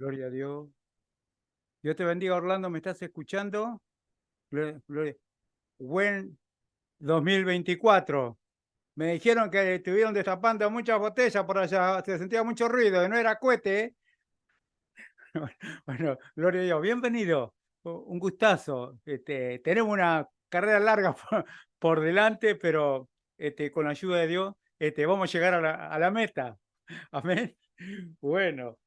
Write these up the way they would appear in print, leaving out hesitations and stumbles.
Gloria a Dios. Dios te bendiga, Orlando. ¿Me estás escuchando? Gloria. Buen 2024. Me dijeron que estuvieron destapando muchas botellas por allá. Se sentía mucho ruido y no era cohete, ¿eh? Bueno, gloria a Dios. Bienvenido. Un gustazo. Tenemos una carrera larga por delante, pero con la ayuda de Dios vamos a llegar a la meta. Amén. Bueno,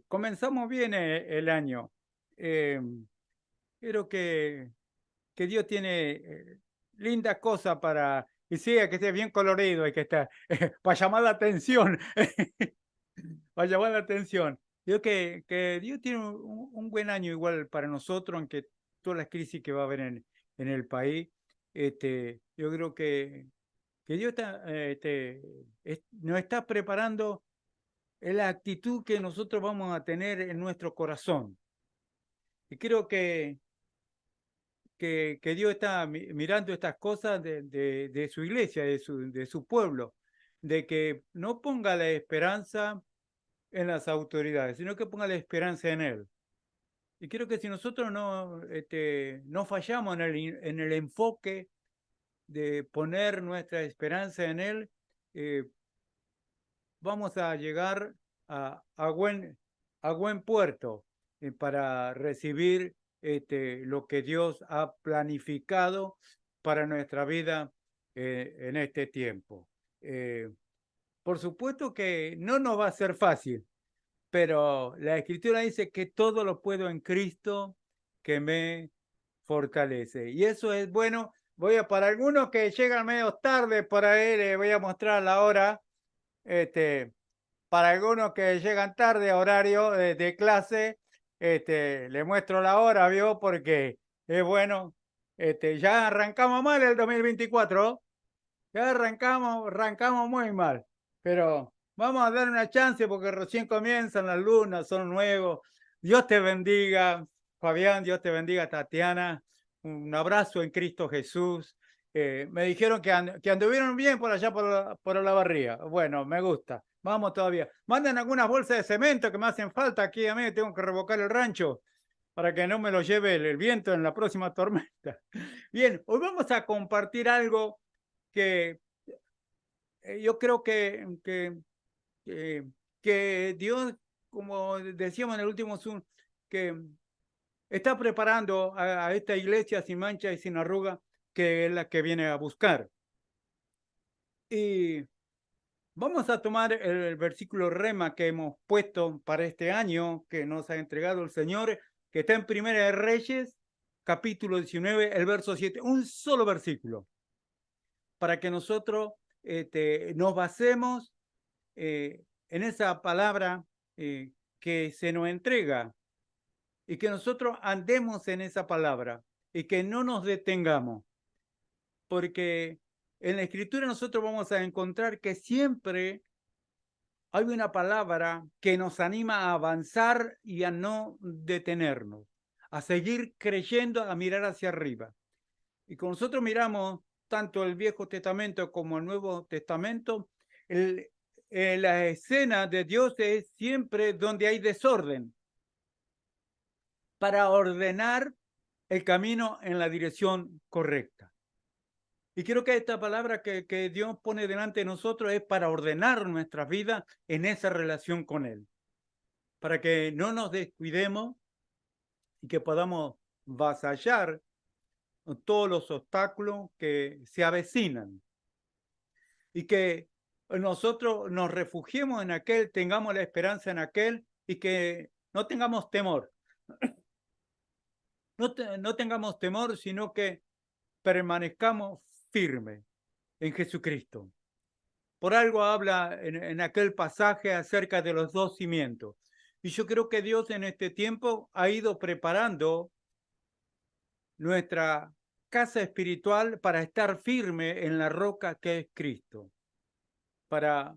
comenzamos bien el año. Creo que Dios tiene lindas cosas para, y sí, hay que esté bien colorido, hay que estar, para llamar la atención, para llamar la atención. Creo que Dios tiene un buen año igual para nosotros, aunque todas las crisis que va a haber en el país. Yo creo que Dios nos está preparando en la actitud que nosotros vamos a tener en nuestro corazón. Y creo que Dios está mirando estas cosas de su iglesia, de su pueblo, de que no ponga la esperanza en las autoridades, sino que ponga la esperanza en Él. Y creo que si nosotros no fallamos en el enfoque de poner nuestra esperanza en Él, eh, vamos a llegar a buen puerto para recibir lo que Dios ha planificado para nuestra vida en este tiempo. Eh, por supuesto que no nos va a ser fácil, pero la Escritura dice que todo lo puedo en Cristo que me fortalece. Y eso es bueno. Para algunos que llegan medio tarde, por ahí les voy a mostrar la hora. Este, para algunos que llegan tarde a horario de clase, le muestro la hora, ¿vio? Porque es bueno. Ya arrancamos mal el 2024, ya arrancamos muy mal, pero vamos a dar una chance porque recién comienzan las lunas, son nuevos. Dios te bendiga, Fabián, Dios te bendiga, Tatiana. Un abrazo en Cristo Jesús. Me dijeron que anduvieron bien por allá por la barría. Bueno, me gusta. Vamos todavía. Manden algunas bolsas de cemento que me hacen falta aquí a mí. Tengo que revocar el rancho para que no me lo lleve el viento en la próxima tormenta. Bien, hoy vamos a compartir algo que yo creo que Dios, como decíamos en el último Zoom, que está preparando a esta iglesia sin mancha y sin arruga, que es la que viene a buscar. Y vamos a tomar el versículo rema que hemos puesto para este año, que nos ha entregado el Señor, que está en Primera de Reyes, capítulo 19, el verso 7, un solo versículo, para que nosotros nos basemos en esa palabra que se nos entrega y que nosotros andemos en esa palabra y que no nos detengamos, porque en la Escritura nosotros vamos a encontrar que siempre hay una palabra que nos anima a avanzar y a no detenernos, a seguir creyendo, a mirar hacia arriba. Y cuando nosotros miramos tanto el Viejo Testamento como el Nuevo Testamento, la escena de Dios es siempre donde hay desorden para ordenar el camino en la dirección correcta. Y creo que esta palabra que Dios pone delante de nosotros es para ordenar nuestras vidas en esa relación con Él, para que no nos descuidemos y que podamos vasallar todos los obstáculos que se avecinan y que nosotros nos refugiemos en aquel, tengamos la esperanza en aquel y que no tengamos temor. No tengamos temor, sino que permanezcamos firmes en Jesucristo. Por algo habla en aquel pasaje acerca de los dos cimientos. Y yo creo que Dios en este tiempo ha ido preparando nuestra casa espiritual para estar firme en la roca que es Cristo, para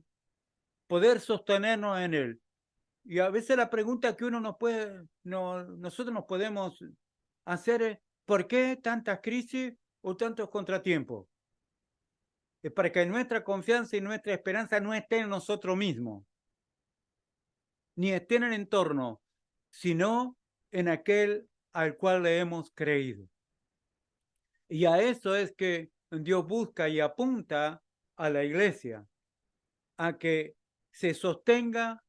poder sostenernos en Él. Y a veces la pregunta que nosotros nos podemos hacer es, ¿por qué tantas crisis o tantos contratiempos? Es para que nuestra confianza y nuestra esperanza no esté en nosotros mismos, ni esté en el entorno, sino en aquel al cual le hemos creído. Y a eso es que Dios busca y apunta a la iglesia, a que se sostenga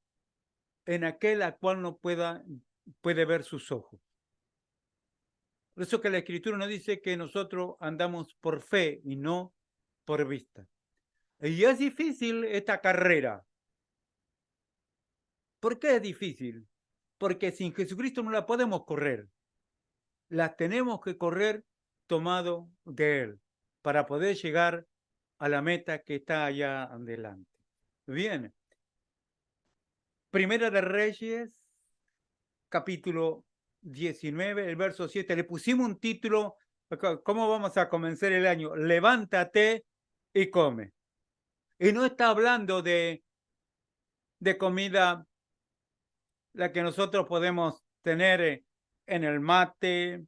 en aquel al cual no puede ver sus ojos. Por eso que la Escritura nos dice que nosotros andamos por fe y no por vista. Y es difícil esta carrera. ¿Por qué es difícil? Porque sin Jesucristo no la podemos correr. Las tenemos que correr tomado de Él para poder llegar a la meta que está allá adelante. Bien. Primera de Reyes, capítulo 19, el verso 7. Le pusimos un título. ¿Cómo vamos a comenzar el año? Levántate y come. Y no está hablando de comida, la que nosotros podemos tener en el mate,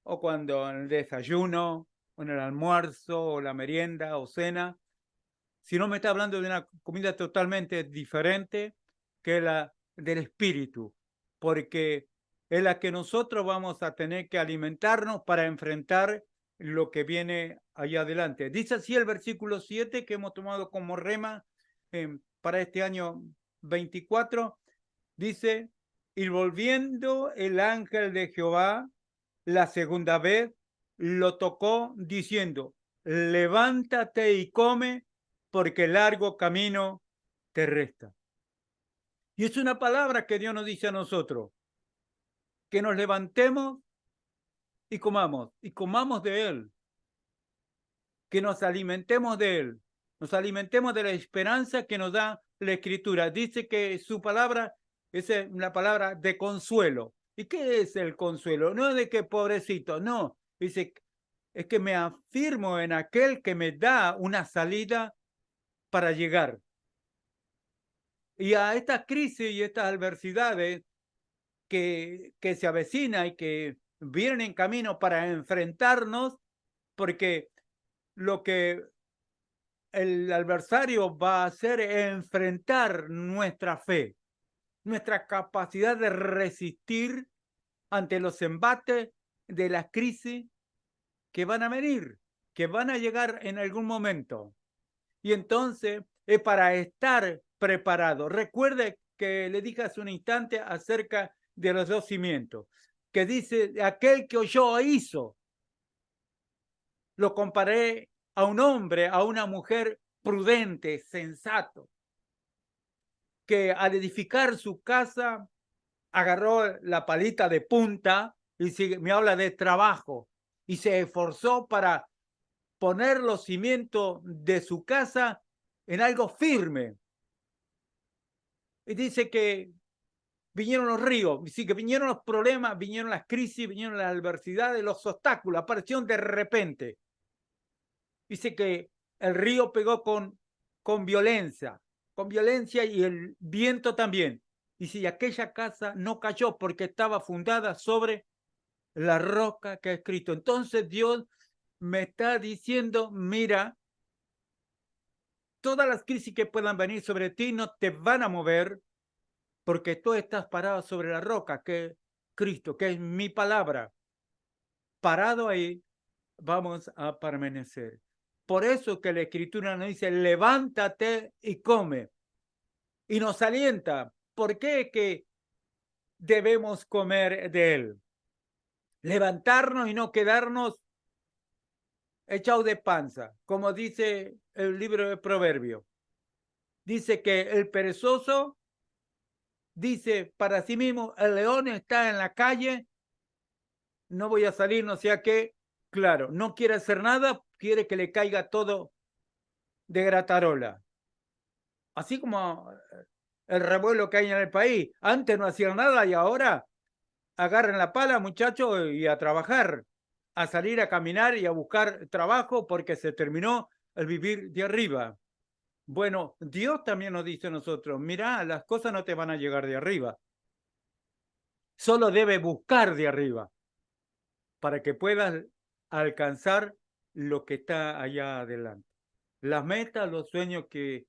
o cuando en el desayuno, o en el almuerzo, o la merienda, o cena, sino me está hablando de una comida totalmente diferente, que la del espíritu, porque es la que nosotros vamos a tener que alimentarnos para enfrentar lo que viene allá adelante. Dice así el versículo 7 que hemos tomado como rema para este año 24. Dice, y volviendo el ángel de Jehová la segunda vez, lo tocó diciendo, levántate y come, porque largo camino te resta. Y es una palabra que Dios nos dice a nosotros, que nos levantemos y comamos de Él, que nos alimentemos de Él, nos alimentemos de la esperanza que nos da la Escritura. Dice que su palabra es una palabra de consuelo. ¿Y qué es el consuelo? No es de que pobrecito, no. Dice, es que me afirmo en aquel que me da una salida para llegar. Y a estas crisis y estas adversidades que se avecina y que vienen en camino para enfrentarnos, porque lo que el adversario va a hacer es enfrentar nuestra fe, nuestra capacidad de resistir ante los embates de las crisis que van a venir, que van a llegar en algún momento. Y entonces es para estar preparado. Recuerde que le dije hace un instante acerca de los dos cimientos, que dice, aquel que oyó hizo. Lo comparé a un hombre, a una mujer prudente, sensato, que al edificar su casa agarró la palita de punta y me habla de trabajo y se esforzó para poner los cimientos de su casa en algo firme. Y dice que vinieron los ríos, sí, que vinieron los problemas, vinieron las crisis, vinieron las adversidades, los obstáculos, aparecieron de repente. Dice que el río pegó con violencia y el viento también. Dice, y aquella casa no cayó porque estaba fundada sobre la roca que ha escrito. Entonces Dios me está diciendo, mira, todas las crisis que puedan venir sobre ti no te van a mover porque tú estás parado sobre la roca que es Cristo, que es mi palabra. Parado ahí vamos a permanecer. Por eso que la Escritura nos dice, levántate y come. Y nos alienta. ¿Por qué que debemos comer de Él? Levantarnos y no quedarnos echados de panza, como dice el libro de Proverbios. Dice que el perezoso dice para sí mismo, el león está en la calle, no voy a salir, no sea qué. Claro, no quiere hacer nada, quiere que le caiga todo de gratarola. Así como el revuelo que hay en el país. Antes no hacían nada y ahora agarren la pala, muchachos, y a trabajar, a salir a caminar y a buscar trabajo porque se terminó el vivir de arriba. Bueno, Dios también nos dice a nosotros, mira, las cosas no te van a llegar de arriba. Solo debes buscar de arriba para que puedas alcanzar lo que está allá adelante. Las metas, los sueños que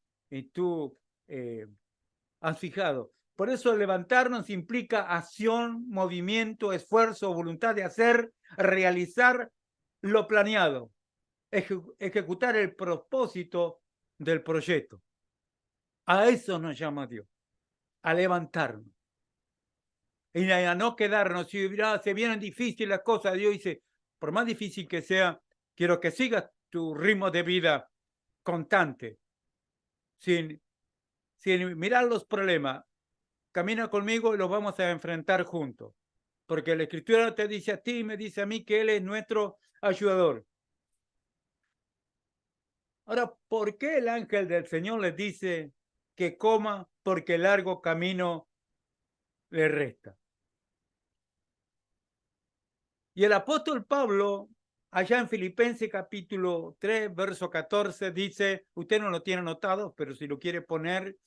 tú has fijado. Por eso levantarnos implica acción, movimiento, esfuerzo, voluntad de hacer, realizar lo planeado, ejecutar el propósito del proyecto. A eso nos llama Dios, a levantarnos. Y a no quedarnos, si se vienen difíciles las cosas, Dios dice, por más difícil que sea, quiero que sigas tu ritmo de vida constante, sin mirar los problemas. Camina conmigo y los vamos a enfrentar juntos. Porque la Escritura te dice a ti y me dice a mí que Él es nuestro ayudador. Ahora, ¿por qué el ángel del Señor les dice que coma? Porque el largo camino le resta. Y el apóstol Pablo, allá en Filipenses capítulo 3, verso 14, dice, usted no lo tiene anotado, pero si lo quiere poner,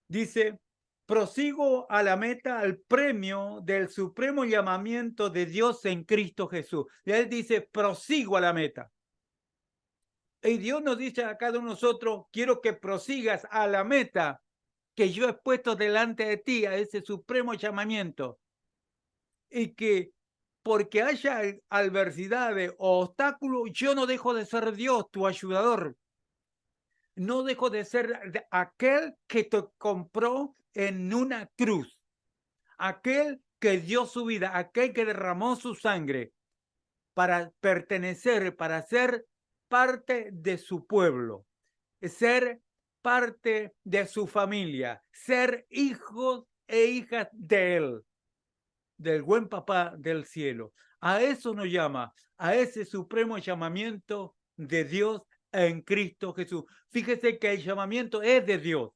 dice, prosigo a la meta, al premio del supremo llamamiento de Dios en Cristo Jesús. Y él dice, prosigo a la meta. Y Dios nos dice a cada uno de nosotros, quiero que prosigas a la meta que yo he puesto delante de ti, a ese supremo llamamiento. Y que porque haya adversidades o obstáculos, yo no dejo de ser Dios, tu ayudador. No dejo de ser aquel que te compró en una cruz. Aquel que dio su vida, aquel que derramó su sangre para pertenecer, para ser parte de su pueblo, ser parte de su familia, ser hijos e hijas de él, del buen papá del cielo. A eso nos llama, a ese supremo llamamiento de Dios en Cristo Jesús. Fíjese que el llamamiento es de Dios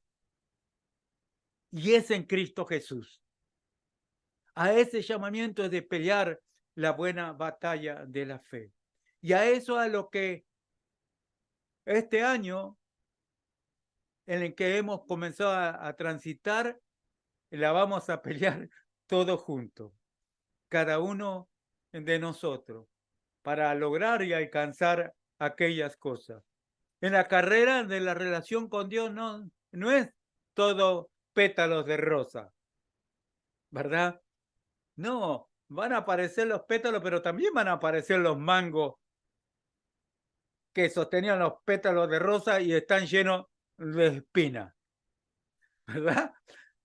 y es en Cristo Jesús. A ese llamamiento es de pelear la buena batalla de la fe. Y a eso a lo que este año en el que hemos comenzado a transitar, la vamos a pelear todos juntos, cada uno de nosotros, para lograr y alcanzar aquellas cosas. En la carrera de la relación con Dios no es todo pétalos de rosa, ¿verdad? No, van a aparecer los pétalos, pero también van a aparecer los mangos que sostenían los pétalos de rosa y están llenos de espinas, ¿verdad?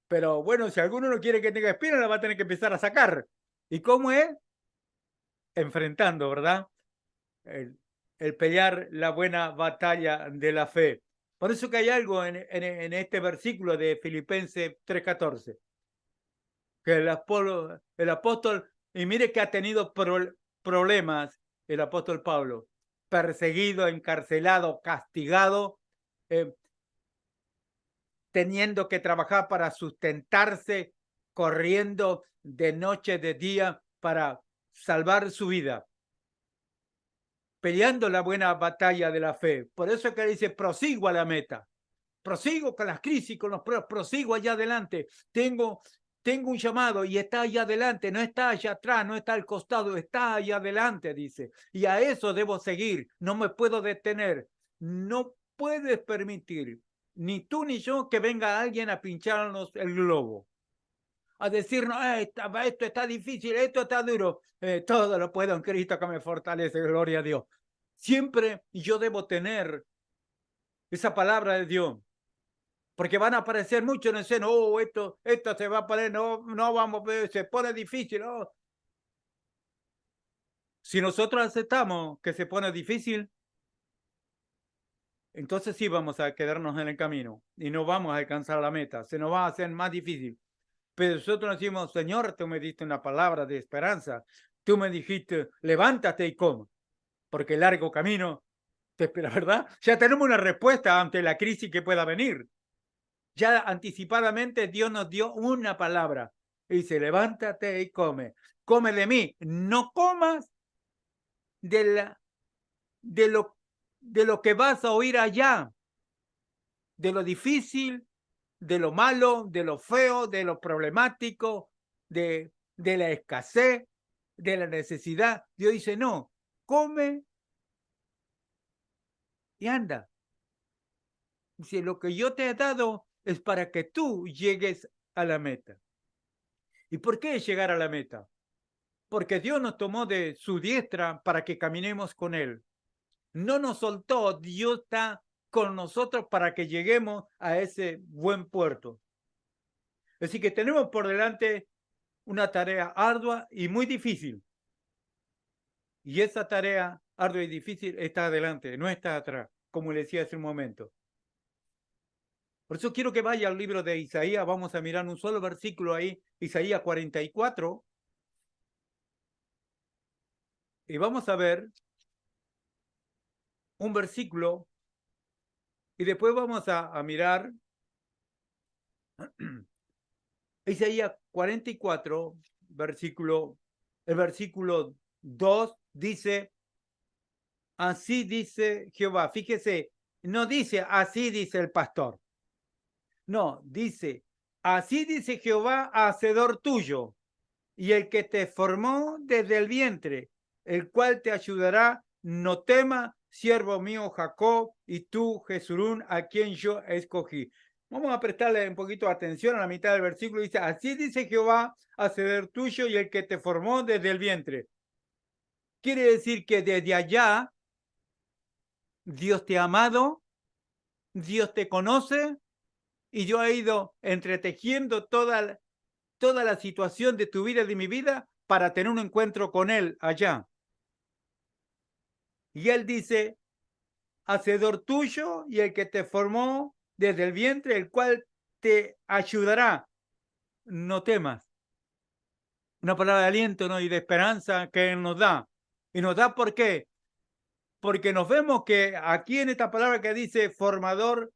Pero bueno, si alguno no quiere que tenga espinas, la va a tener que empezar a sacar. ¿Y cómo es? Enfrentando, ¿verdad? El pelear la buena batalla de la fe. Por eso que hay algo en este versículo de Filipenses 3:14, que el apóstol, y mire que ha tenido problemas el apóstol Pablo, perseguido, encarcelado, castigado, eh, teniendo que trabajar para sustentarse, corriendo de noche, de día, para salvar su vida, peleando la buena batalla de la fe. Por eso es que dice, prosigo a la meta, prosigo con las crisis, con los pruebas, prosigo allá adelante. Tengo un llamado y está allá adelante, no está allá atrás, no está al costado, está allá adelante, dice. Y a eso debo seguir, no me puedo detener. No puedes permitir, ni tú ni yo, que venga alguien a pincharnos el globo, a decirnos, esto está difícil, esto está duro. Todo lo puedo en Cristo que me fortalece, gloria a Dios. Siempre yo debo tener esa palabra de Dios, porque van a aparecer muchos en escena, esto se va a poner, no vamos, se pone difícil. Oh. Si nosotros aceptamos que se pone difícil, entonces sí vamos a quedarnos en el camino y no vamos a alcanzar la meta, se nos va a hacer más difícil. Pero nosotros decimos, Señor, tú me diste una palabra de esperanza, tú me dijiste, levántate y come, porque el largo camino te espera, ¿verdad? Ya tenemos una respuesta ante la crisis que pueda venir. Ya anticipadamente Dios nos dio una palabra. Y dice, levántate y come. Come de mí. No comas de lo que vas a oír allá. De lo difícil, de lo malo, de lo feo, de lo problemático, de la escasez, de la necesidad. Dios dice, no, come y anda. Dice, lo que yo te he dado es para que tú llegues a la meta. ¿Y por qué llegar a la meta? Porque Dios nos tomó de su diestra para que caminemos con Él. No nos soltó, Dios está con nosotros para que lleguemos a ese buen puerto. Así que tenemos por delante una tarea ardua y muy difícil. Y esa tarea ardua y difícil está adelante, no está atrás, como le decía hace un momento. Por eso quiero que vaya al libro de Isaías. Vamos a mirar un solo versículo ahí, Isaías 44. Y vamos a ver un versículo y después vamos a mirar Isaías 44, el versículo 2 dice, así dice Jehová. Fíjese, no dice así dice el pastor. No, dice, así dice Jehová, hacedor tuyo, y el que te formó desde el vientre, el cual te ayudará, no tema, siervo mío Jacob, y tú, Jesurún, a quien yo escogí. Vamos a prestarle un poquito de atención a la mitad del versículo. Dice, así dice Jehová, hacedor tuyo, y el que te formó desde el vientre. Quiere decir que desde allá, Dios te ha amado, Dios te conoce, y yo he ido entretejiendo toda la situación de tu vida y de mi vida para tener un encuentro con Él allá. Y Él dice, hacedor tuyo y el que te formó desde el vientre, el cual te ayudará. No temas. Una palabra de aliento, ¿no? Y de esperanza que Él nos da. Y nos da ¿por qué? Porque nos vemos que aquí en esta palabra que dice formador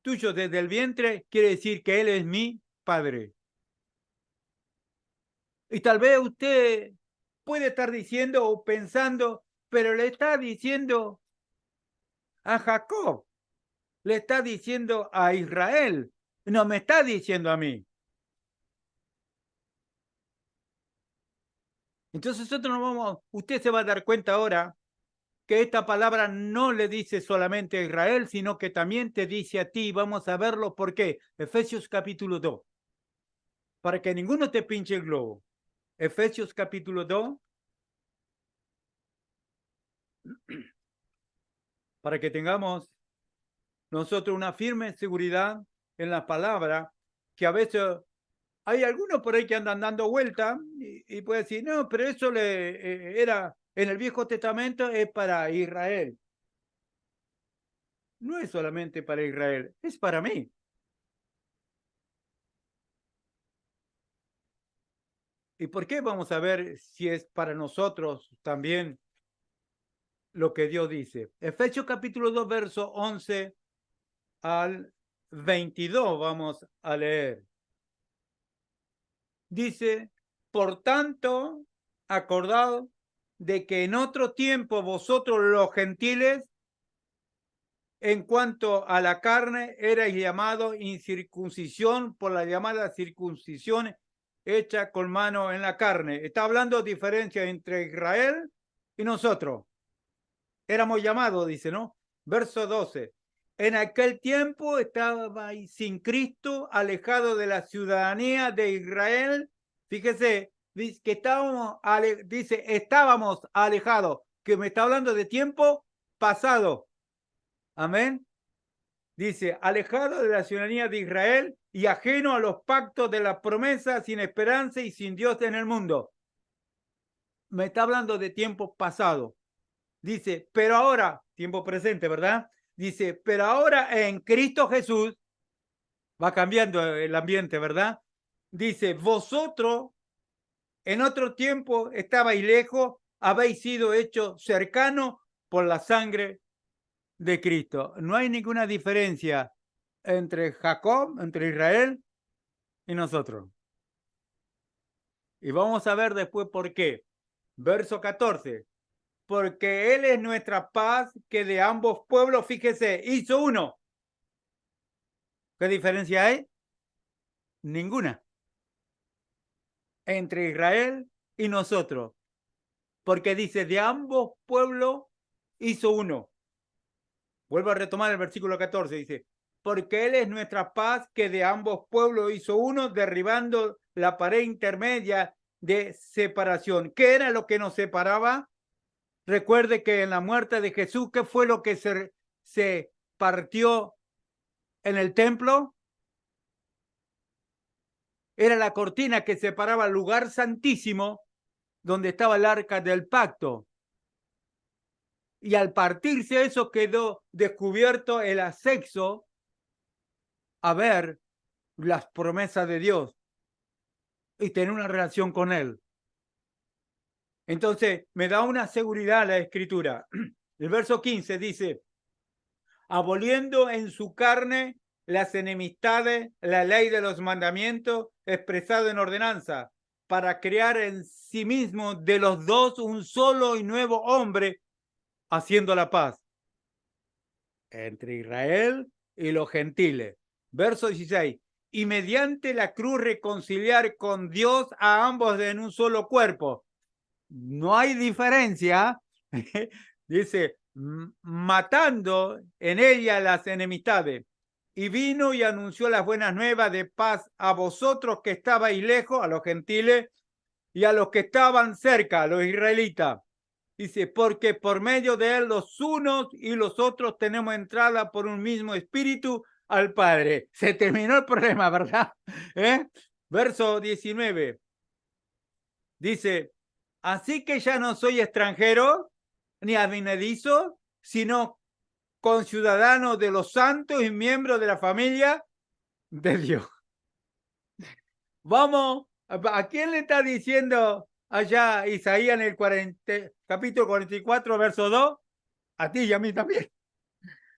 tuyo desde el vientre, quiere decir que Él es mi Padre. Y tal vez usted puede estar diciendo o pensando, pero le está diciendo a Jacob, le está diciendo a Israel, no me está diciendo a mí. Entonces nosotros nos vamos, usted se va a dar cuenta ahora que esta palabra no le dice solamente a Israel, sino que también te dice a ti. Vamos a verlo por qué. Efesios capítulo 2. Para que ninguno te pinche el globo. Efesios capítulo 2. Para que tengamos nosotros una firme seguridad en la palabra, que a veces hay algunos por ahí que andan dando vuelta y puede decir, no, pero eso era en el Viejo Testamento, es para Israel. No es solamente para Israel, es para mí. ¿Y por qué? Vamos a ver si es para nosotros también lo que Dios dice. Efesios capítulo 2, verso 11 al 22 vamos a leer. Dice, por tanto, acordad de que en otro tiempo vosotros los gentiles, en cuanto a la carne, erais llamados incircuncisión por la llamada circuncisión hecha con mano en la carne. Está hablando de diferencia entre Israel y nosotros. Éramos llamados, dice, ¿no? Verso 12. En aquel tiempo estabais sin Cristo, alejado de la ciudadanía de Israel. Fíjese, dice que estábamos alejados, que me está hablando de tiempo pasado. Amén. Dice, alejado de la ciudadanía de Israel y ajeno a los pactos de la promesa, sin esperanza y sin Dios en el mundo. Me está hablando de tiempo pasado. Dice, pero ahora, tiempo presente, ¿verdad? Dice, pero ahora en Cristo Jesús, va cambiando el ambiente, ¿verdad? Dice, vosotros en otro tiempo estabais lejos, habéis sido hechos cercanos por la sangre de Cristo. No hay ninguna diferencia entre Jacob, entre Israel y nosotros. Y vamos a ver después por qué. Verso 14. Porque Él es nuestra paz, que de ambos pueblos, fíjese, hizo uno. ¿Qué diferencia hay? Ninguna. Entre Israel y nosotros. Porque dice, de ambos pueblos hizo uno. Vuelvo a retomar el versículo 14. Dice, porque Él es nuestra paz, que de ambos pueblos hizo uno, derribando la pared intermedia de separación. ¿Qué era lo que nos separaba? Recuerde que en la muerte de Jesús, ¿qué fue lo que se partió en el templo? Era la cortina que separaba el lugar santísimo, donde estaba el arca del pacto. Y al partirse eso, quedó descubierto el acceso a ver las promesas de Dios y tener una relación con Él. Entonces, me da una seguridad la Escritura. El verso 15 dice, aboliendo en su carne las enemistades, la ley de los mandamientos expresado en ordenanza, para crear en sí mismo de los dos un solo y nuevo hombre, haciendo la paz entre Israel y los gentiles. Verso 16. Y mediante la cruz reconciliar con Dios a ambos en un solo cuerpo. No hay diferencia. Dice, matando en ella las enemistades. Y vino y anunció las buenas nuevas de paz a vosotros que estabais lejos, a los gentiles, y a los que estaban cerca, a los israelitas. Dice, porque por medio de él los unos y los otros tenemos entrada por un mismo espíritu al Padre. Se terminó el problema, ¿verdad? Verso 19. Dice, así que ya no soy extranjero ni advenedizo, sino conciudadano de los santos y miembro de la familia de Dios. Vamos, ¿a quién le está diciendo allá Isaías en el capítulo 44, verso 2? A ti y a mí también.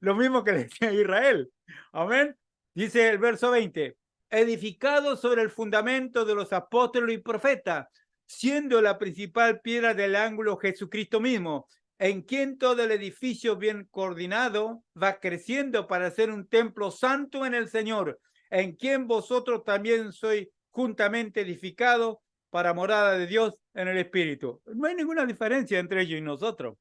Lo mismo que le decía a Israel. Amén. Dice el verso 20, edificado sobre el fundamento de los apóstoles y profetas, siendo la principal piedra del ángulo Jesucristo mismo, en quien todo el edificio bien coordinado va creciendo para ser un templo santo en el Señor, en quien vosotros también sois juntamente edificados para morada de Dios en el Espíritu. No hay ninguna diferencia entre ellos y nosotros.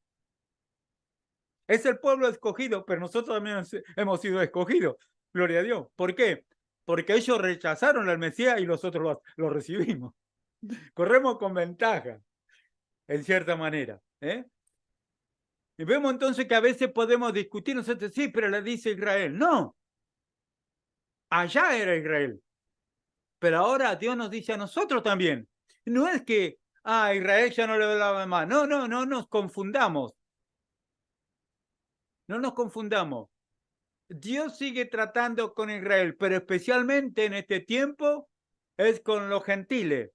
Es el pueblo escogido, pero nosotros también hemos sido escogidos. Gloria a Dios. ¿Por qué? Porque ellos rechazaron al Mesías y nosotros lo recibimos. Corremos con ventaja, en cierta manera. Y vemos entonces que a veces podemos discutir nosotros, sí, pero le dice Israel. No, allá era Israel. Pero ahora Dios nos dice a nosotros también. No es que a Israel ya no le daba más. No nos confundamos. No nos confundamos. Dios sigue tratando con Israel, pero especialmente en este tiempo es con los gentiles.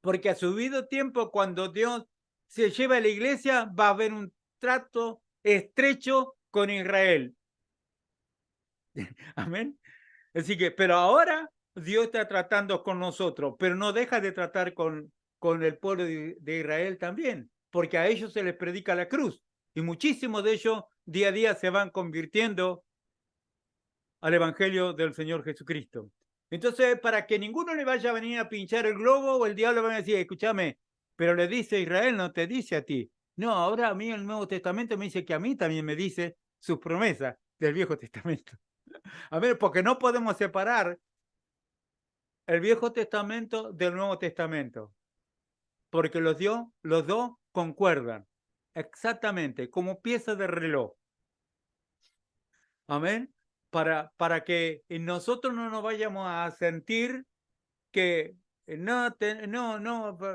Porque a su debido tiempo, cuando Dios se lleva a la iglesia, va a haber un trato estrecho con Israel. Amén. Así que, pero ahora Dios está tratando con nosotros, pero no deja de tratar con el pueblo de Israel también, porque a ellos se les predica la cruz y muchísimos de ellos día a día se van convirtiendo al Evangelio del Señor Jesucristo. Entonces, para que ninguno le vaya a venir a pinchar el globo o el diablo va a decir, escúchame, pero le dice Israel, no te dice a ti. No, ahora a mí el Nuevo Testamento me dice que a mí también me dice sus promesas del Viejo Testamento. A ver, porque no podemos separar el Viejo Testamento del Nuevo Testamento, porque los dos concuerdan exactamente como piezas de reloj. Amén. Para que nosotros no nos vayamos a sentir que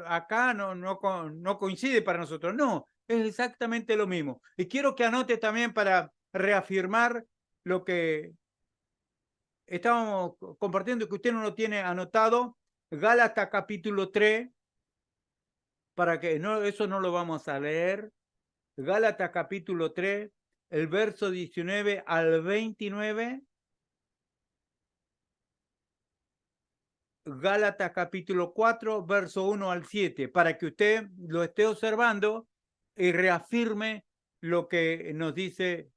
acá no coincide para nosotros. No, es exactamente lo mismo. Y quiero que anote también para reafirmar lo que estábamos compartiendo, que usted no lo tiene anotado, Gálatas capítulo 3, para que eso no lo vamos a leer. Gálatas capítulo 3, el verso 19 al 29. Gálatas capítulo 4, verso 1 al 7, para que usted lo esté observando y reafirme lo que nos dice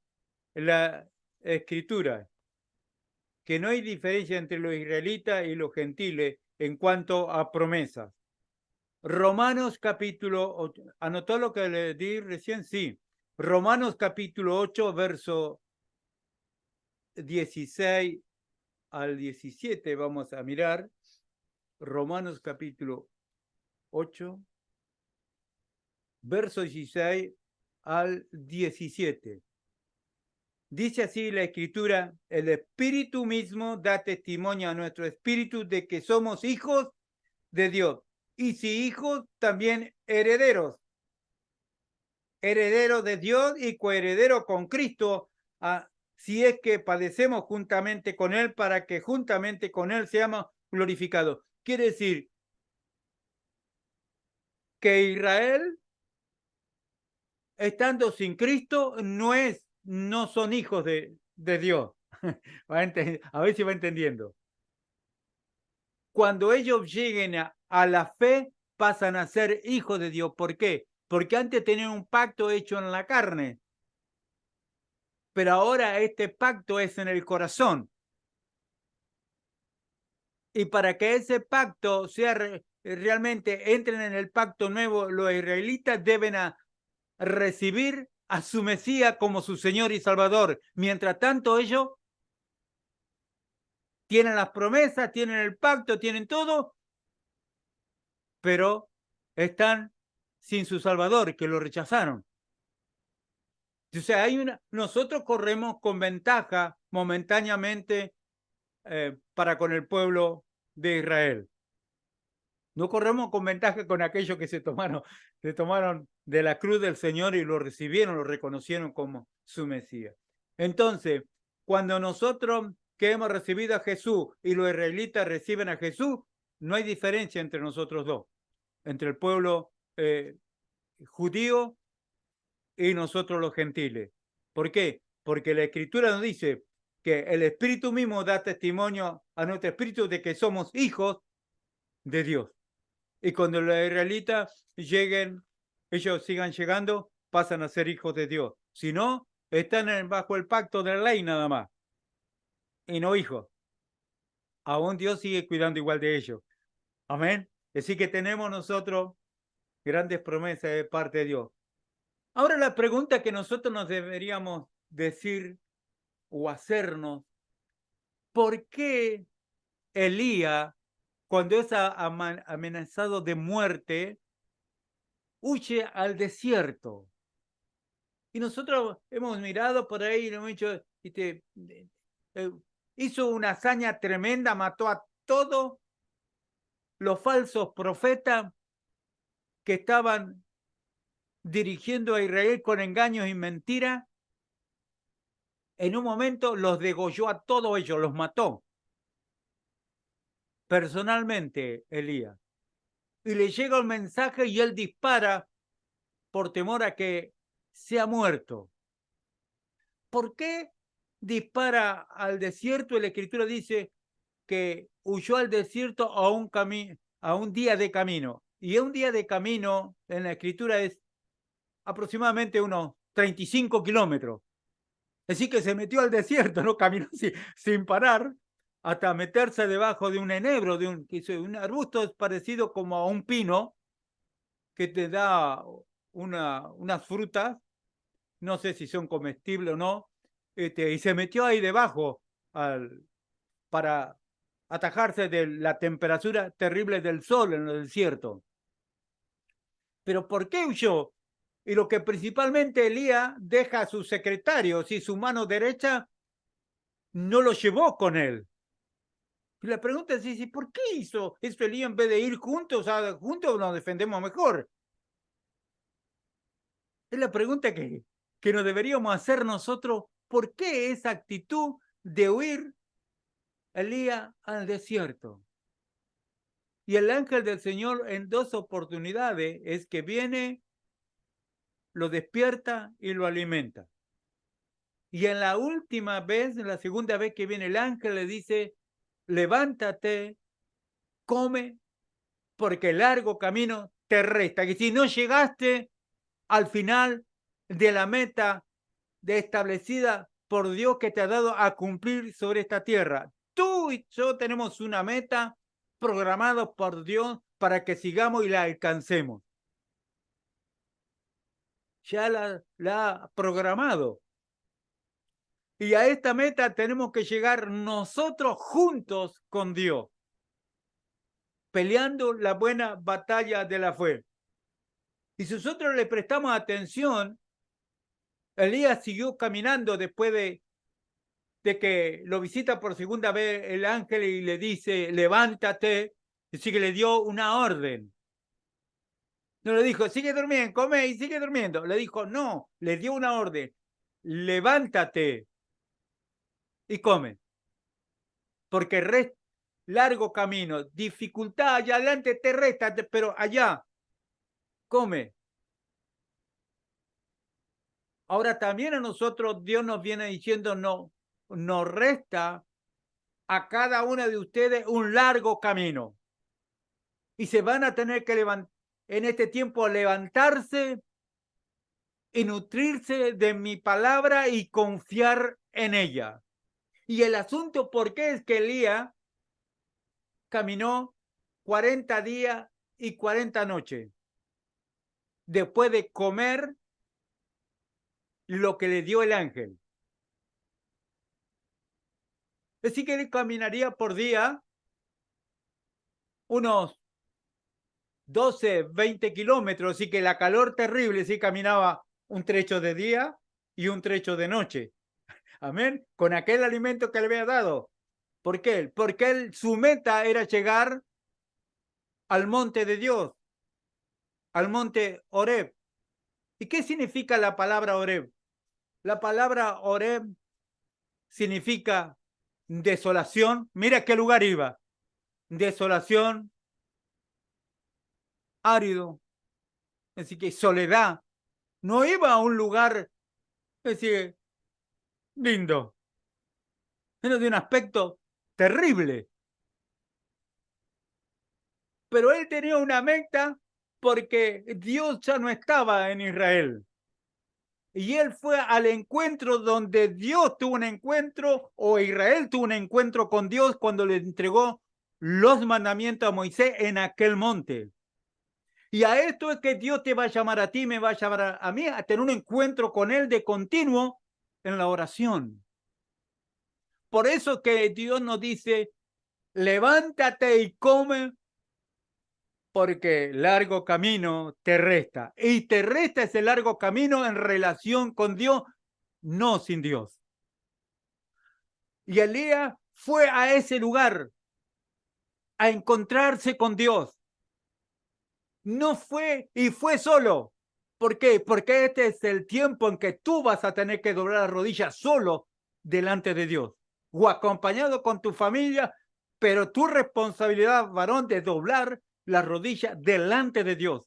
la Escritura, que no hay diferencia entre los israelitas y los gentiles en cuanto a promesas. Romanos capítulo 8, ¿anotó lo que le di recién? Sí. Romanos capítulo 8, verso 16 al 17 vamos a mirar. Romanos capítulo 8, verso 16 al 17. Dice así la Escritura: el Espíritu mismo da testimonio a nuestro espíritu de que somos hijos de Dios. Y si hijos, también herederos. Herederos de Dios y coherederos con Cristo, si es que padecemos juntamente con Él, para que juntamente con Él seamos glorificados. Quiere decir que Israel, estando sin Cristo, no son hijos de Dios. A ver si va entendiendo. Cuando ellos lleguen a la fe, pasan a ser hijos de Dios. ¿Por qué? Porque antes tenían un pacto hecho en la carne, pero ahora este pacto es en el corazón. Y para que ese pacto sea realmente, entren en el pacto nuevo, los israelitas deben recibir a su Mesías como su Señor y Salvador. Mientras tanto, ellos tienen las promesas, tienen el pacto, tienen todo, pero están sin su Salvador, que lo rechazaron. O sea, nosotros corremos con ventaja momentáneamente para con el pueblo de Israel. No corremos con ventaja con aquellos que se tomaron de la cruz del Señor y lo recibieron, lo reconocieron como su Mesías. Entonces, cuando nosotros que hemos recibido a Jesús y los israelitas reciben a Jesús, no hay diferencia entre nosotros dos, entre el pueblo judío y nosotros los gentiles. ¿Por qué? Porque la Escritura nos dice que el Espíritu mismo da testimonio a nuestro espíritu de que somos hijos de Dios. Y cuando los israelitas lleguen, ellos sigan llegando, pasan a ser hijos de Dios. Si no, están bajo el pacto de la ley nada más, y no hijos. Aún Dios sigue cuidando igual de ellos. Amén. Así que tenemos nosotros grandes promesas de parte de Dios. Ahora la pregunta que nosotros nos deberíamos decir o hacernos: ¿por qué Elías, cuando es amenazado de muerte, huye al desierto? Y nosotros hemos mirado por ahí y hemos dicho, hizo una hazaña tremenda, mató a todos los falsos profetas que estaban dirigiendo a Israel con engaños y mentiras. En un momento los degolló a todos ellos, los mató personalmente Elías. Y le llega un mensaje y él dispara por temor a que sea muerto. ¿Por qué dispara al desierto? Y la Escritura dice que huyó al desierto a un día de camino. Y un día de camino en la Escritura es aproximadamente unos 35 kilómetros. Así que se metió al desierto, no caminó sin parar, hasta meterse debajo de un enebro, de un arbusto parecido como a un pino, que te da unas frutas, no sé si son comestibles o no, y se metió ahí debajo para atajarse de la temperatura terrible del sol en el desierto. Pero ¿por qué huyó? Y lo que principalmente Elías deja a sus secretarios y su mano derecha no lo llevó con él. Y la pregunta es, ¿por qué hizo esto Elías en vez de ir juntos? Juntos nos defendemos mejor. Es la pregunta que nos deberíamos hacer nosotros. ¿Por qué esa actitud de huir Elías al desierto? Y el ángel del Señor en dos oportunidades es que viene, lo despierta y lo alimenta. Y en la última vez, en la segunda vez que viene el ángel, le dice: levántate, come, porque el largo camino te resta. Que si no llegaste al final de la meta establecida por Dios que te ha dado a cumplir sobre esta tierra. Tú y yo tenemos una meta programada por Dios para que sigamos y la alcancemos. Ya la ha programado. Y a esta meta tenemos que llegar nosotros juntos con Dios, peleando la buena batalla de la fe. Y si nosotros le prestamos atención, Elías siguió caminando después de que lo visita por segunda vez el ángel y le dice, levántate. Así que le dio una orden. No le dijo, sigue durmiendo, come y sigue durmiendo. Le dijo, no, le dio una orden. Levántate y come. Porque largo camino, dificultad allá adelante te resta, pero allá, come. Ahora también a nosotros Dios nos viene diciendo, no, nos resta a cada una de ustedes un largo camino. Y se van a tener que en este tiempo levantarse y nutrirse de mi palabra y confiar en ella. Y el asunto, ¿por qué es que Elías caminó 40 días y 40 noches después de comer lo que le dio el ángel? Así que él caminaría por día unos 12, 20 kilómetros, así que la calor terrible, sí caminaba un trecho de día y un trecho de noche. Amén. Con aquel alimento que le había dado. ¿Por qué? Porque su meta era llegar al monte de Dios, al monte Horeb. ¿Y qué significa la palabra Horeb? La palabra Horeb significa desolación. Mira qué lugar iba. Desolación, árido, así que soledad. No iba a un lugar, es decir, lindo, sino de un aspecto terrible. Pero él tenía una meta porque Dios ya no estaba en Israel. Y él fue al encuentro donde Dios tuvo un encuentro, o Israel tuvo un encuentro con Dios cuando le entregó los mandamientos a Moisés en aquel monte. Y a esto es que Dios te va a llamar a ti, me va a llamar a mí, a tener un encuentro con Él de continuo en la oración. Por eso que Dios nos dice, levántate y come, porque largo camino te resta. Y te resta ese largo camino en relación con Dios, no sin Dios. Y Elías fue a ese lugar a encontrarse con Dios. No fue y fue solo. ¿Por qué? Porque este es el tiempo en que tú vas a tener que doblar las rodillas solo delante de Dios o acompañado con tu familia, pero tu responsabilidad, varón, de doblar las rodillas delante de Dios.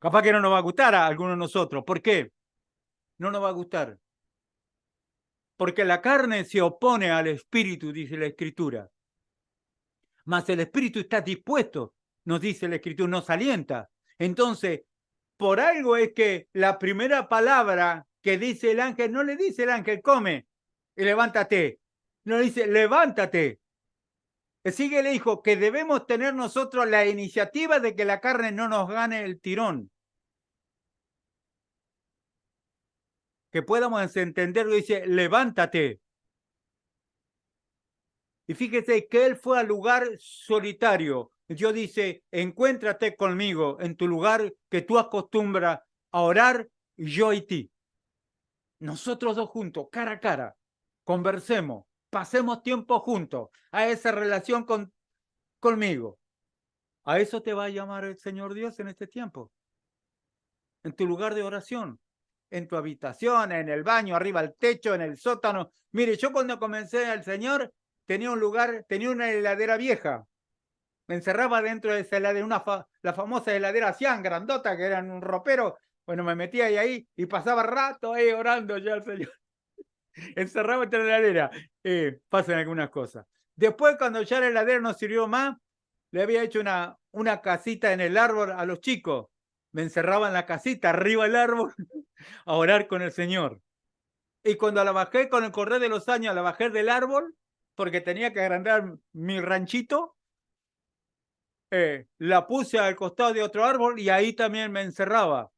Capaz que no nos va a gustar a algunos de nosotros. ¿Por qué? No nos va a gustar. Porque la carne se opone al espíritu, dice la Escritura. Mas el espíritu está dispuesto, nos dice la Escritura, nos alienta. Entonces, por algo es que la primera palabra que dice el ángel, no le dice el ángel, come y levántate. No le dice, levántate. Sigue le dijo que debemos tener nosotros la iniciativa de que la carne no nos gane el tirón. Que podamos entenderlo, dice, levántate. Y fíjese que él fue al lugar solitario. Dios dice, encuéntrate conmigo en tu lugar que tú acostumbras a orar, yo y ti. Nosotros dos juntos, cara a cara, conversemos, pasemos tiempo juntos, a esa relación conmigo. A eso te va a llamar el Señor Dios en este tiempo. En tu lugar de oración, en tu habitación, en el baño, arriba al techo, en el sótano. Mire, yo cuando comencé al Señor tenía un lugar, tenía una heladera vieja. Me encerraba dentro de esa heladera, la famosa heladera Cian, grandota, que era un ropero. Bueno, me metía ahí y pasaba rato ahí orando ya al Señor. Encerrado en la heladera. Pasan algunas cosas. Después, cuando ya la heladera no sirvió más, le había hecho una casita en el árbol a los chicos. Me encerraba en la casita, arriba del árbol, a orar con el Señor. Y cuando la bajé con el correr de los años, la bajé del árbol, porque tenía que agrandar mi ranchito, la puse al costado de otro árbol y ahí también me encerraba.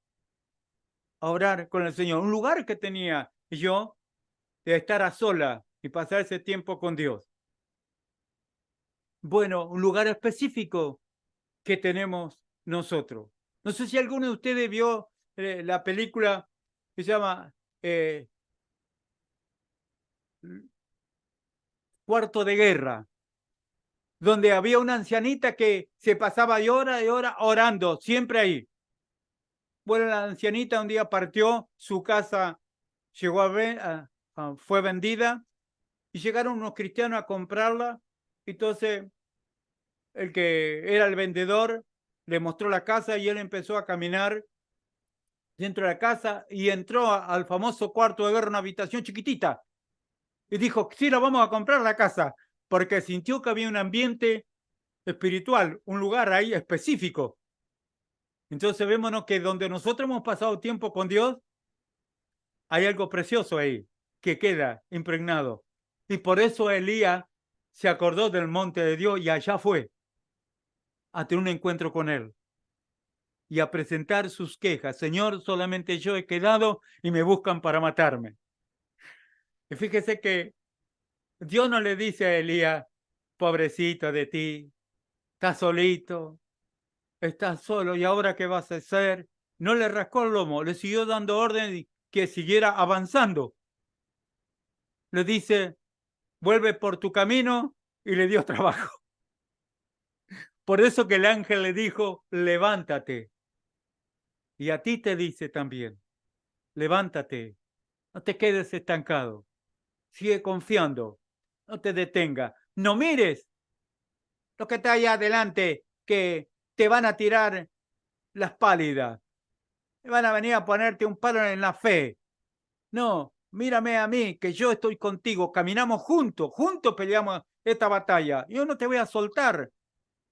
a orar con el Señor. Un lugar que tenía yo de estar a sola y pasar ese tiempo con Dios. Bueno, un lugar específico que tenemos nosotros. No sé si alguno de ustedes vio la película que se llama Cuarto de Guerra, donde había una ancianita que se pasaba y hora orando, siempre ahí. Bueno, la ancianita un día partió, su casa llegó fue vendida y llegaron unos cristianos a comprarla. Entonces, el que era el vendedor le mostró la casa y él empezó a caminar dentro de la casa y entró al famoso cuarto de guerra, una habitación chiquitita. Y dijo, sí, la vamos a comprar la casa, porque sintió que había un ambiente espiritual, un lugar ahí específico. Entonces vémonos que donde nosotros hemos pasado tiempo con Dios, hay algo precioso ahí que queda impregnado. Y por eso Elías se acordó del monte de Dios y allá fue a tener un encuentro con él y a presentar sus quejas. Señor, solamente yo he quedado y me buscan para matarme. Y fíjese que Dios no le dice a Elías, pobrecito de ti, estás solito, estás solo y ahora qué vas a hacer. No le rascó el lomo, le siguió dando orden que siguiera avanzando. Le dice, vuelve por tu camino y le dio trabajo. Por eso que el ángel le dijo, levántate. Y a ti te dice también, levántate, no te quedes estancado, sigue confiando, no te detenga, no mires lo que está allá adelante, que te van a tirar las pálidas, te van a venir a ponerte un palo en la fe. No, mírame a mí, que yo estoy contigo, caminamos juntos, juntos peleamos esta batalla. Yo no te voy a soltar,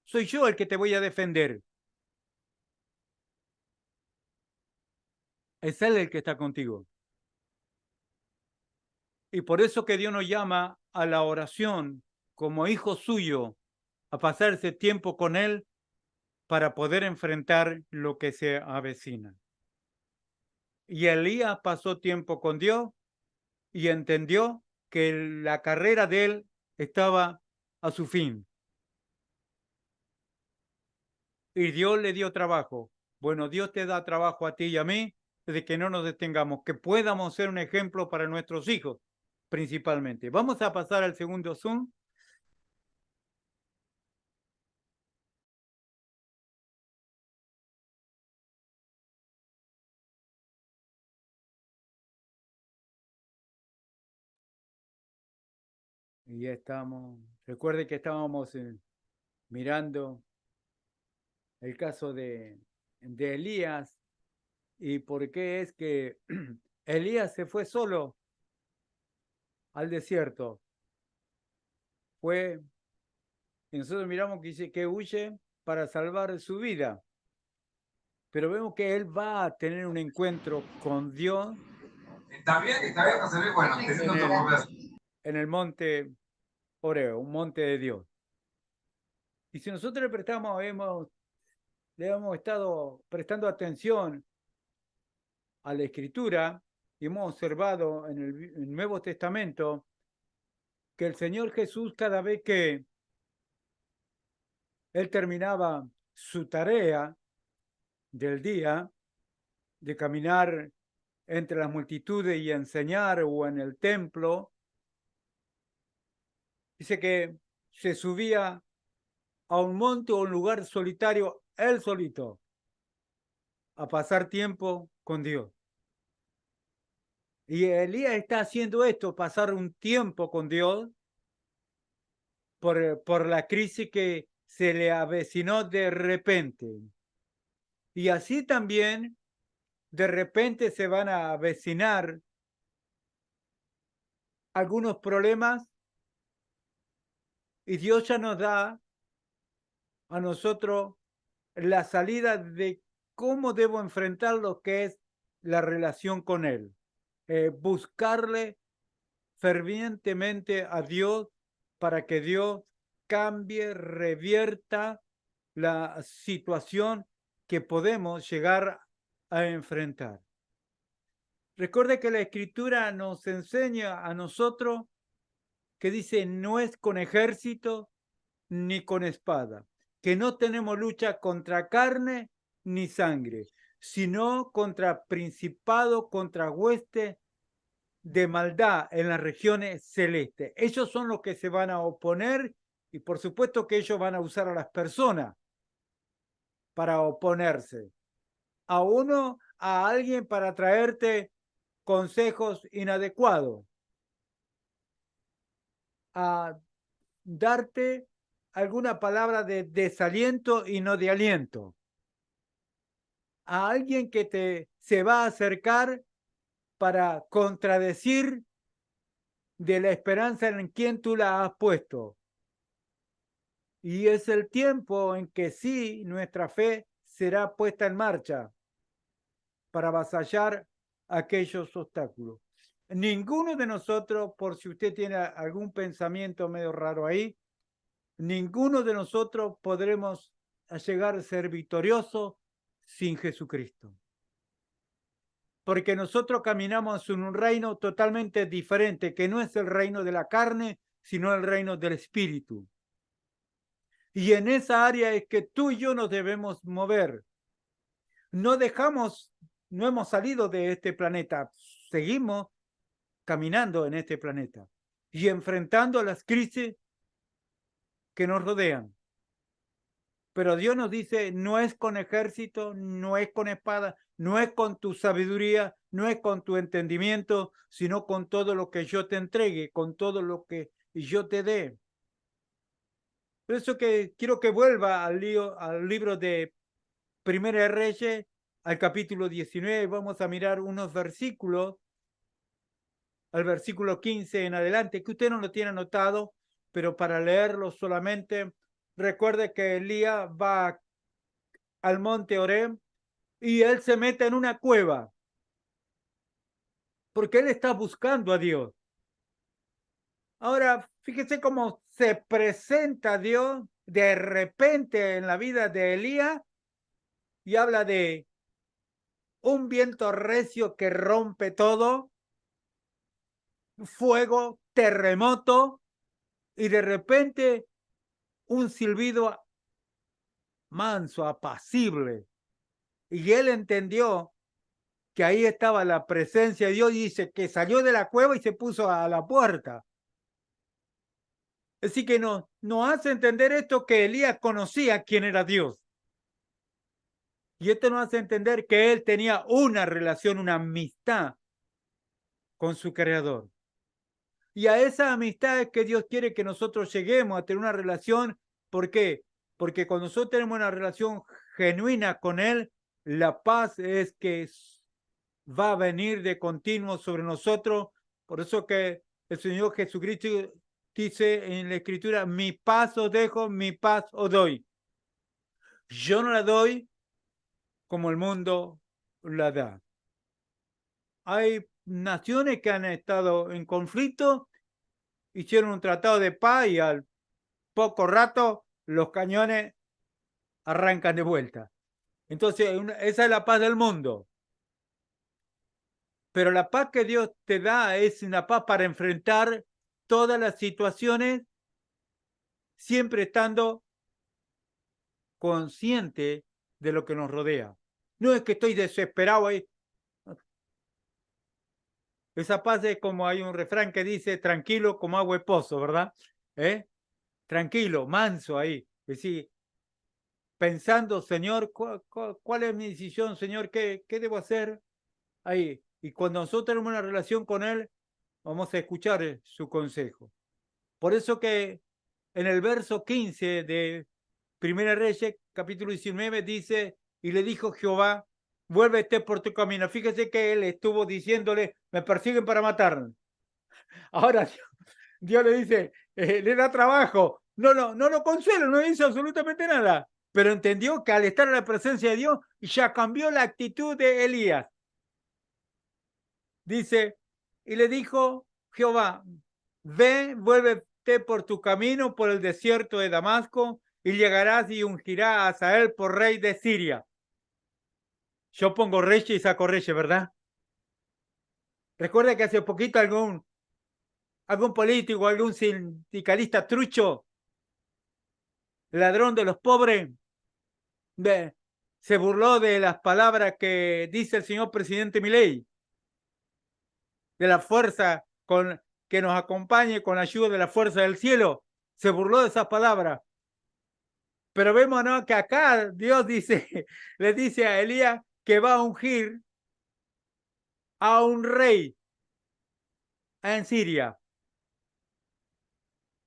soy yo el que te voy a defender. Es Él el que está contigo. Y por eso que Dios nos llama a la oración como hijo suyo, a pasar ese tiempo con Él para poder enfrentar lo que se avecina. Y Elías pasó tiempo con Dios y entendió que la carrera de él estaba a su fin. Y Dios le dio trabajo. Bueno, Dios te da trabajo a ti y a mí, de que no nos detengamos, que podamos ser un ejemplo para nuestros hijos, principalmente. Vamos a pasar al segundo Zoom. Y ya estamos. Recuerde que estábamos mirando el caso de Elías y por qué es que Elías se fue solo al desierto. Fue, y nosotros miramos que dice que huye para salvar su vida. Pero vemos que él va a tener un encuentro con Dios Está bien, no se ve, bueno, en el monte Oreo, un monte de Dios. Y si nosotros le prestamos, le hemos estado prestando atención a la Escritura y hemos observado en el Nuevo Testamento que el Señor Jesús, cada vez que él terminaba su tarea del día de caminar entre las multitudes y enseñar o en el templo, dice que se subía a un monte o un lugar solitario, él solito, a pasar tiempo con Dios. Y Elías está haciendo esto, pasar un tiempo con Dios por la crisis que se le avecinó de repente. Y así también de repente se van a avecinar algunos problemas y Dios ya nos da a nosotros la salida de cómo debo enfrentar lo que es la relación con Él. Buscarle fervientemente a Dios para que Dios cambie, revierta la situación que podemos llegar a enfrentar. Recuerde que la Escritura nos enseña a nosotros que dice, no es con ejército ni con espada, que no tenemos lucha contra carne ni sangre, sino contra principado, contra hueste de maldad en las regiones celestes. Ellos son los que se van a oponer y por supuesto que ellos van a usar a las personas para oponerse. A uno, a alguien para traerte consejos inadecuados, a darte alguna palabra de desaliento y no de aliento, a alguien que se va a acercar para contradecir de la esperanza en quien tú la has puesto. Y es el tiempo en que sí, nuestra fe será puesta en marcha para avasallar aquellos obstáculos. Ninguno de nosotros, por si usted tiene algún pensamiento medio raro ahí, ninguno de nosotros podremos llegar a ser victoriosos sin Jesucristo. Porque nosotros caminamos en un reino totalmente diferente, que no es el reino de la carne, sino el reino del Espíritu. Y en esa área es que tú y yo nos debemos mover. No hemos salido de este planeta, seguimos caminando en este planeta y enfrentando las crisis que nos rodean. Pero Dios nos dice, no es con ejército, no es con espada, no es con tu sabiduría, no es con tu entendimiento, sino con todo lo que yo te entregue, con todo lo que yo te dé. Por eso que quiero que vuelva al libro de Primera de Reyes, al capítulo 19. Vamos a mirar unos versículos, al versículo 15 en adelante, que usted no lo tiene anotado, pero para leerlo solamente, recuerde que Elías va al monte Oreb y él se mete en una cueva, porque él está buscando a Dios. Ahora, fíjese cómo se presenta Dios de repente en la vida de Elías y habla de un viento recio que rompe todo, fuego, terremoto, y de repente un silbido manso, apacible. Y él entendió que ahí estaba la presencia de Dios y dice que salió de la cueva y se puso a la puerta. Así que nos hace entender esto, que Elías conocía quién era Dios. Y esto nos hace entender que él tenía una relación, una amistad con su Creador. Y a esa amistad es que Dios quiere que nosotros lleguemos a tener una relación. ¿Por qué? Porque cuando nosotros tenemos una relación genuina con Él, la paz es que va a venir de continuo sobre nosotros. Por eso que el Señor Jesucristo dice en la Escritura, mi paz os dejo, mi paz os doy. Yo no la doy como el mundo la da. Hay naciones que han estado en conflicto, hicieron un tratado de paz y al poco rato los cañones arrancan de vuelta. Entonces, esa es la paz del mundo. Pero la paz que Dios te da es una paz para enfrentar todas las situaciones, siempre estando consciente de lo que nos rodea. No es que estoy desesperado ahí. Esa paz es como hay un refrán que dice, tranquilo como agua de pozo, ¿verdad? Tranquilo, manso ahí. Es decir, pensando, Señor, ¿cuál es mi decisión, Señor? ¿Qué debo hacer? Ahí. Y cuando nosotros tenemos una relación con Él, vamos a escuchar su consejo. Por eso que en el verso 15 de Primera Reyes, capítulo 19, dice, y le dijo Jehová, vuélvete por tu camino. Fíjese que él estuvo diciéndole, me persiguen para matarme. Ahora Dios le dice, le da trabajo. No lo consuela, no hizo absolutamente nada. Pero entendió que al estar en la presencia de Dios, ya cambió la actitud de Elías. Dice, y le dijo Jehová, ve, vuélvete por tu camino por el desierto de Damasco, y llegarás y ungirás a Hazael por rey de Siria. Yo pongo reyes y saco reyes, ¿verdad? Recuerda que hace poquito algún político, algún sindicalista trucho, ladrón de los pobres, se burló de las palabras que dice el señor presidente Milei, de la fuerza que nos acompañe con la ayuda de la fuerza del cielo. Se burló de esas palabras. Pero vemos, ¿no?, que acá Dios dice, le dice a Elías que va a ungir a un rey en Siria.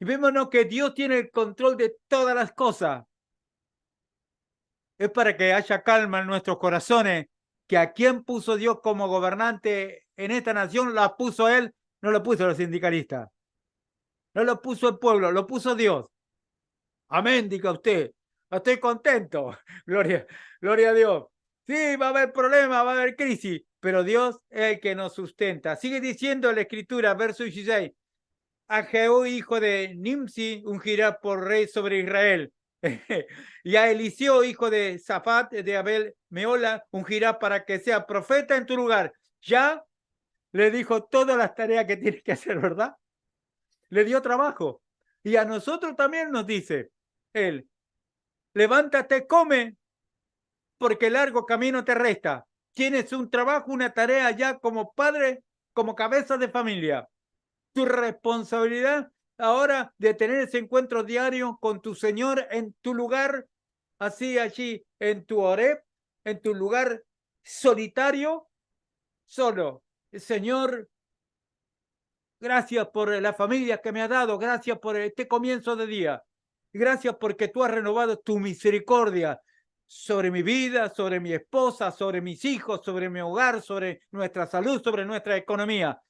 Y vemos, ¿no?, que Dios tiene el control de todas las cosas. Es para que haya calma en nuestros corazones, que a quien puso Dios como gobernante en esta nación, la puso Él, no lo puso los sindicalistas. No lo puso el pueblo, lo puso Dios. Amén, diga usted. Estoy contento. Gloria, gloria a Dios. Sí, va a haber problemas, va a haber crisis, pero Dios es el que nos sustenta. Sigue diciendo la Escritura, verso 16. A Jehú, hijo de Nimsi, ungirá por rey sobre Israel. Y a Eliseo, hijo de Safat, de Abel Meola, ungirá para que sea profeta en tu lugar. Ya le dijo todas las tareas que tiene que hacer, ¿verdad? Le dio trabajo. Y a nosotros también nos dice él, levántate, come, porque largo camino te resta. Tienes un trabajo, una tarea ya como padre, como cabeza de familia. Tu responsabilidad ahora de tener ese encuentro diario con tu Señor en tu lugar, así allí en tu Horeb, en tu lugar solitario, solo. Señor, gracias por la familia que me ha dado, gracias por este comienzo de día, gracias porque tú has renovado tu misericordia sobre mi vida, sobre mi esposa, sobre mis hijos, sobre mi hogar, sobre nuestra salud, sobre nuestra economía.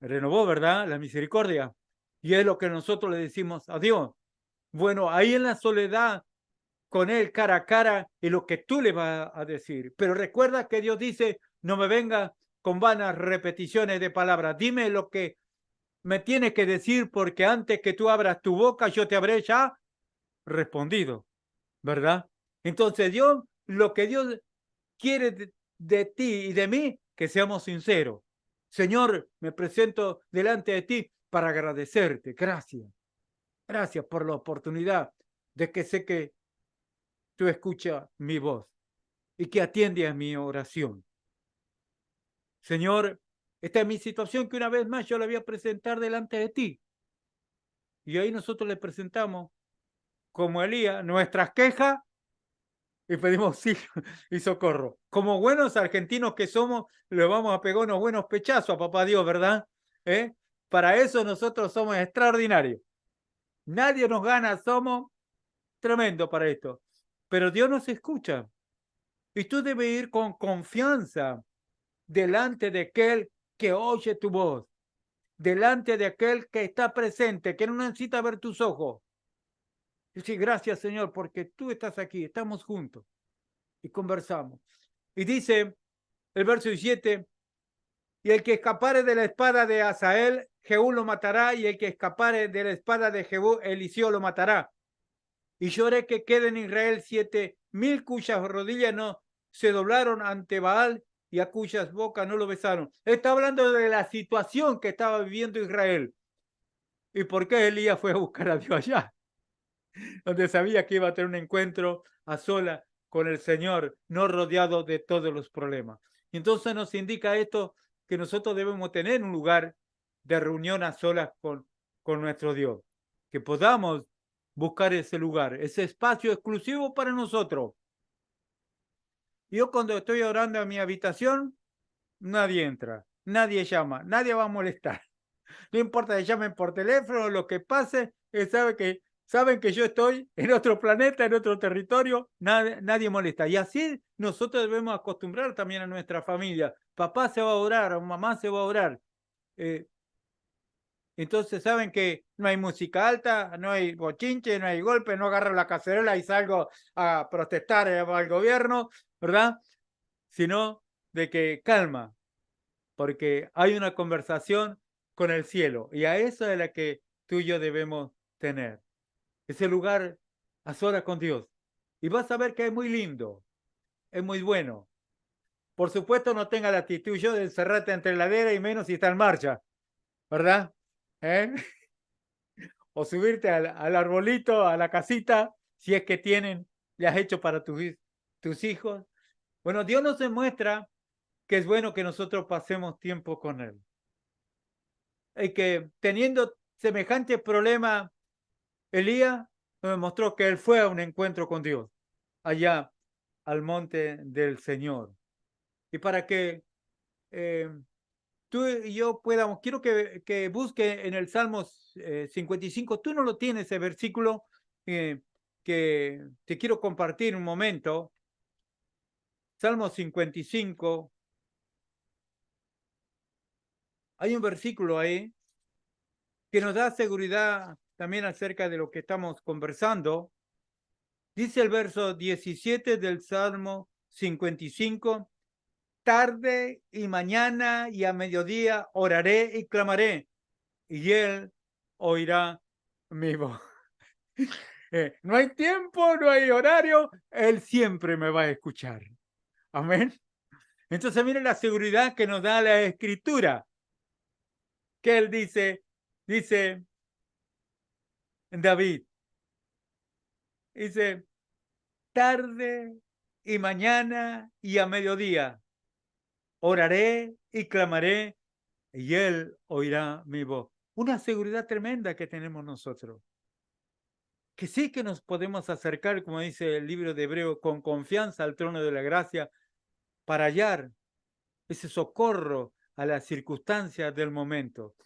Renovó, ¿verdad?, la misericordia. Y es lo que nosotros le decimos a Dios. Bueno, ahí en la soledad, con Él cara a cara, es lo que tú le vas a decir. Pero recuerda que Dios dice, no me venga con vanas repeticiones de palabras. Dime lo que me tienes que decir, porque antes que tú abras tu boca, yo te habré ya respondido, ¿verdad? Entonces Dios, lo que Dios quiere de ti y de mí, que seamos sinceros. Señor, me presento delante de ti para agradecerte. Gracias. Gracias por la oportunidad de que sé que tú escuchas mi voz y que atiendes a mi oración. Señor, esta es mi situación que una vez más yo la voy a presentar delante de ti. Y ahí nosotros le presentamos, como Elías, nuestras quejas y pedimos sí y socorro. Como buenos argentinos que somos, le vamos a pegar unos buenos pechazos a papá Dios, ¿verdad? ¿Eh? Para eso nosotros somos extraordinarios. Nadie nos gana, somos tremendo para esto. Pero Dios nos escucha. Y tú debes ir con confianza delante de aquel que oye tu voz, delante de aquel que está presente, que no necesita ver tus ojos. Y sí, gracias, Señor, porque tú estás aquí, estamos juntos y conversamos. Y dice el verso 17, y el que escapare de la espada de Asael, Jehú lo matará, y el que escapare de la espada de Jehú, Eliseo lo matará. Y yo haré que queden en Israel 7,000 cuyas rodillas no se doblaron ante Baal y a cuyas bocas no lo besaron. Está hablando de la situación que estaba viviendo Israel. ¿Y por qué Elías fue a buscar a Dios allá? Donde sabía que iba a tener un encuentro a sola con el Señor, no rodeado de todos los problemas. Y entonces nos indica esto, que nosotros debemos tener un lugar de reunión a solas con nuestro Dios, que podamos buscar ese lugar, ese espacio exclusivo para nosotros. Yo cuando estoy orando en mi habitación, nadie entra, nadie llama, nadie va a molestar. No importa que llamen por teléfono, lo que pase, saben que yo estoy en otro planeta, en otro territorio, nadie molesta. Y así nosotros debemos acostumbrar también a nuestra familia. Papá se va a orar, mamá se va a orar. Entonces saben que no hay música alta, no hay bochinche, no hay golpe, no agarro la cacerola y salgo a protestar al gobierno, ¿verdad? Sino de que calma, porque hay una conversación con el cielo y a eso es la que tú y yo debemos tener. Ese lugar a solas con Dios. Y vas a ver que es muy lindo, es muy bueno, Por supuesto, no tenga la actitud yo de encerrarte entre la heladera y menos si está en marcha, ¿verdad? ¿Eh? O subirte al arbolito, a la casita, si es que tienen, le has hecho para tus hijos. Bueno, Dios nos demuestra que es bueno que nosotros pasemos tiempo con Él. Y que teniendo semejante problema, Elías nos demostró que él fue a un encuentro con Dios, allá al monte del Señor. Y para que tú y yo podamos, quiero que busque en el Salmo 55, tú no lo tienes ese versículo que te quiero compartir un momento. Salmo 55, hay un versículo ahí que nos da seguridad también acerca de lo que estamos conversando. Dice el verso 17 del Salmo 55, tarde y mañana y a mediodía oraré y clamaré, y él oirá mi voz. No hay tiempo, no hay horario, él siempre me va a escuchar. Amén. Entonces miren la seguridad que nos da la Escritura, que él dice David, dice, tarde y mañana y a mediodía oraré y clamaré y él oirá mi voz. Una seguridad tremenda que tenemos nosotros. Que sí que nos podemos acercar, como dice el libro de Hebreo, con confianza al trono de la gracia para hallar ese socorro a las circunstancias del momento.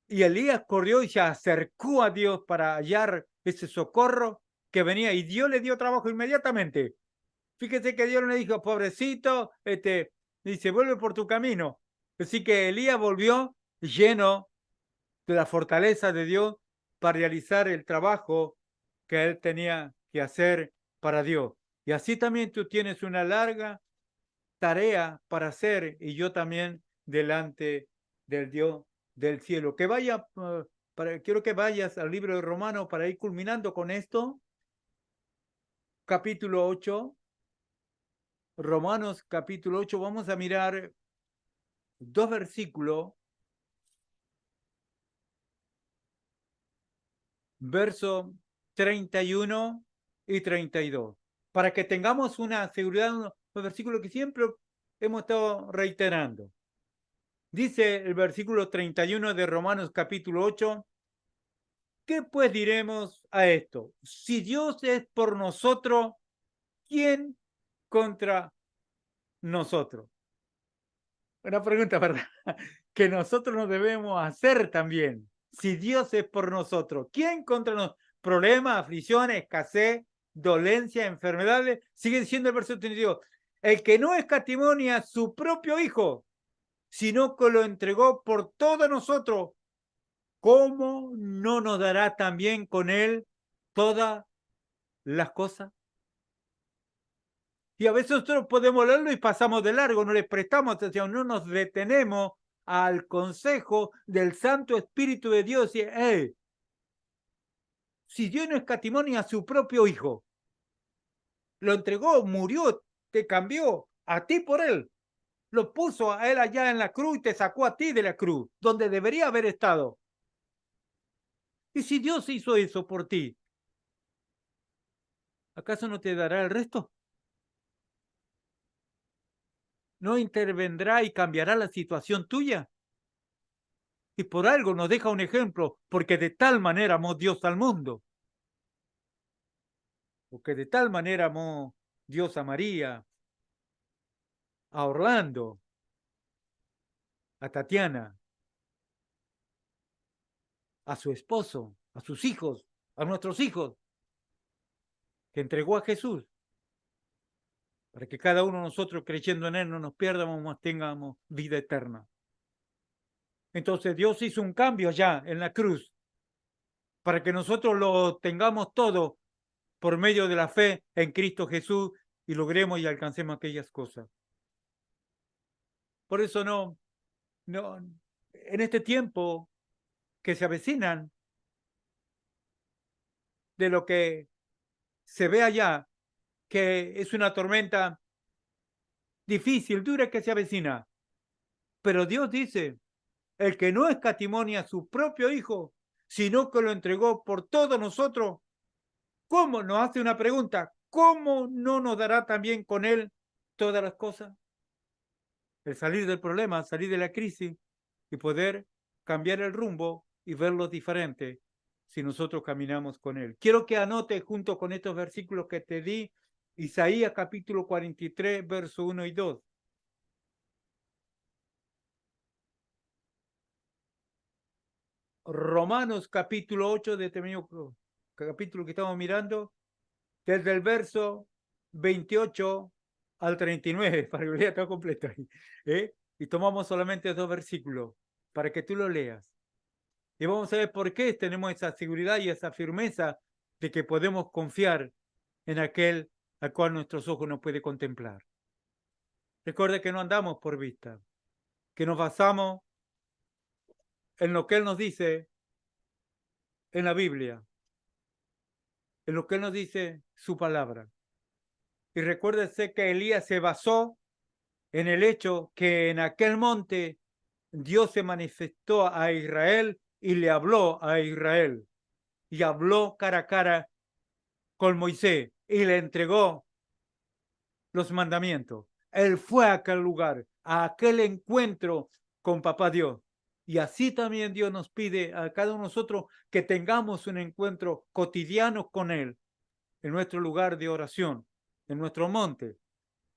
Y Elías corrió y se acercó a Dios para hallar ese socorro que venía y Dios le dio trabajo inmediatamente. Fíjese que Dios le dijo, pobrecito, dice, vuelve por tu camino. Así que Elías volvió lleno de la fortaleza de Dios para realizar el trabajo que él tenía que hacer para Dios. Y así también tú tienes una larga tarea para hacer y yo también delante del Dios del cielo. Quiero que vayas al libro de Romanos para ir culminando con esto. Capítulo 8. Romanos capítulo 8. Vamos a mirar dos versículos. Verso 31 y 32. Para que tengamos una seguridad, unos versículos que siempre hemos estado reiterando. Dice el versículo 31 de Romanos capítulo 8, ¿qué pues diremos a esto? Si Dios es por nosotros, ¿quién contra nosotros? Una pregunta, ¿verdad? Que nosotros nos debemos hacer también. Si Dios es por nosotros, ¿quién contra nosotros? Problemas, aflicciones, escasez, dolencia, enfermedades. Sigue diciendo el verso 32. El que no escatimonia a su propio Hijo, sino que lo entregó por todos nosotros, ¿cómo no nos dará también con él todas las cosas? Y a veces nosotros podemos leerlo y pasamos de largo, no le prestamos atención, no nos detenemos al consejo del Santo Espíritu de Dios. Y, si Dios no escatimonia a su propio Hijo, lo entregó, murió, te cambió a ti por él, lo puso a él allá en la cruz y te sacó a ti de la cruz, donde debería haber estado. Y si Dios hizo eso por ti, ¿acaso no te dará el resto? ¿No intervendrá y cambiará la situación tuya? Y por algo nos deja un ejemplo, porque de tal manera amó Dios al mundo, porque de tal manera amó Dios a María, a Orlando, a Tatiana, a su esposo, a sus hijos, a nuestros hijos, que entregó a Jesús, para que cada uno de nosotros creyendo en Él no nos pierdamos, mas tengamos vida eterna. Entonces Dios hizo un cambio ya en la cruz, para que nosotros lo tengamos todo por medio de la fe en Cristo Jesús y logremos y alcancemos aquellas cosas. Por eso en este tiempo que se avecinan, de lo que se ve allá, que es una tormenta difícil, dura que se avecina. Pero Dios dice, el que no escatimó a su propio Hijo, sino que lo entregó por todos nosotros, ¿cómo? Nos hace una pregunta, ¿cómo no nos dará también con Él todas las cosas? El salir del problema, salir de la crisis y poder cambiar el rumbo y verlo diferente si nosotros caminamos con Él. Quiero que anotes junto con estos versículos que te di, Isaías capítulo 43, verso 1 y 2. Romanos capítulo 8 de este mismo capítulo que estamos mirando, desde el verso 28 al 39, para que lo lea todo completo ahí. Y tomamos solamente 2 versículos para que tú lo leas. Y vamos a ver por qué tenemos esa seguridad y esa firmeza de que podemos confiar en aquel al cual nuestros ojos no pueden contemplar. Recuerda que no andamos por vista, que nos basamos en lo que Él nos dice en la Biblia, en lo que Él nos dice su palabra. Y recuérdese que Elías se basó en el hecho que en aquel monte Dios se manifestó a Israel y le habló a Israel. Y habló cara a cara con Moisés y le entregó los mandamientos. Él fue a aquel lugar, a aquel encuentro con Papá Dios. Y así también Dios nos pide a cada uno de nosotros que tengamos un encuentro cotidiano con Él, en nuestro lugar de oración, en nuestro monte,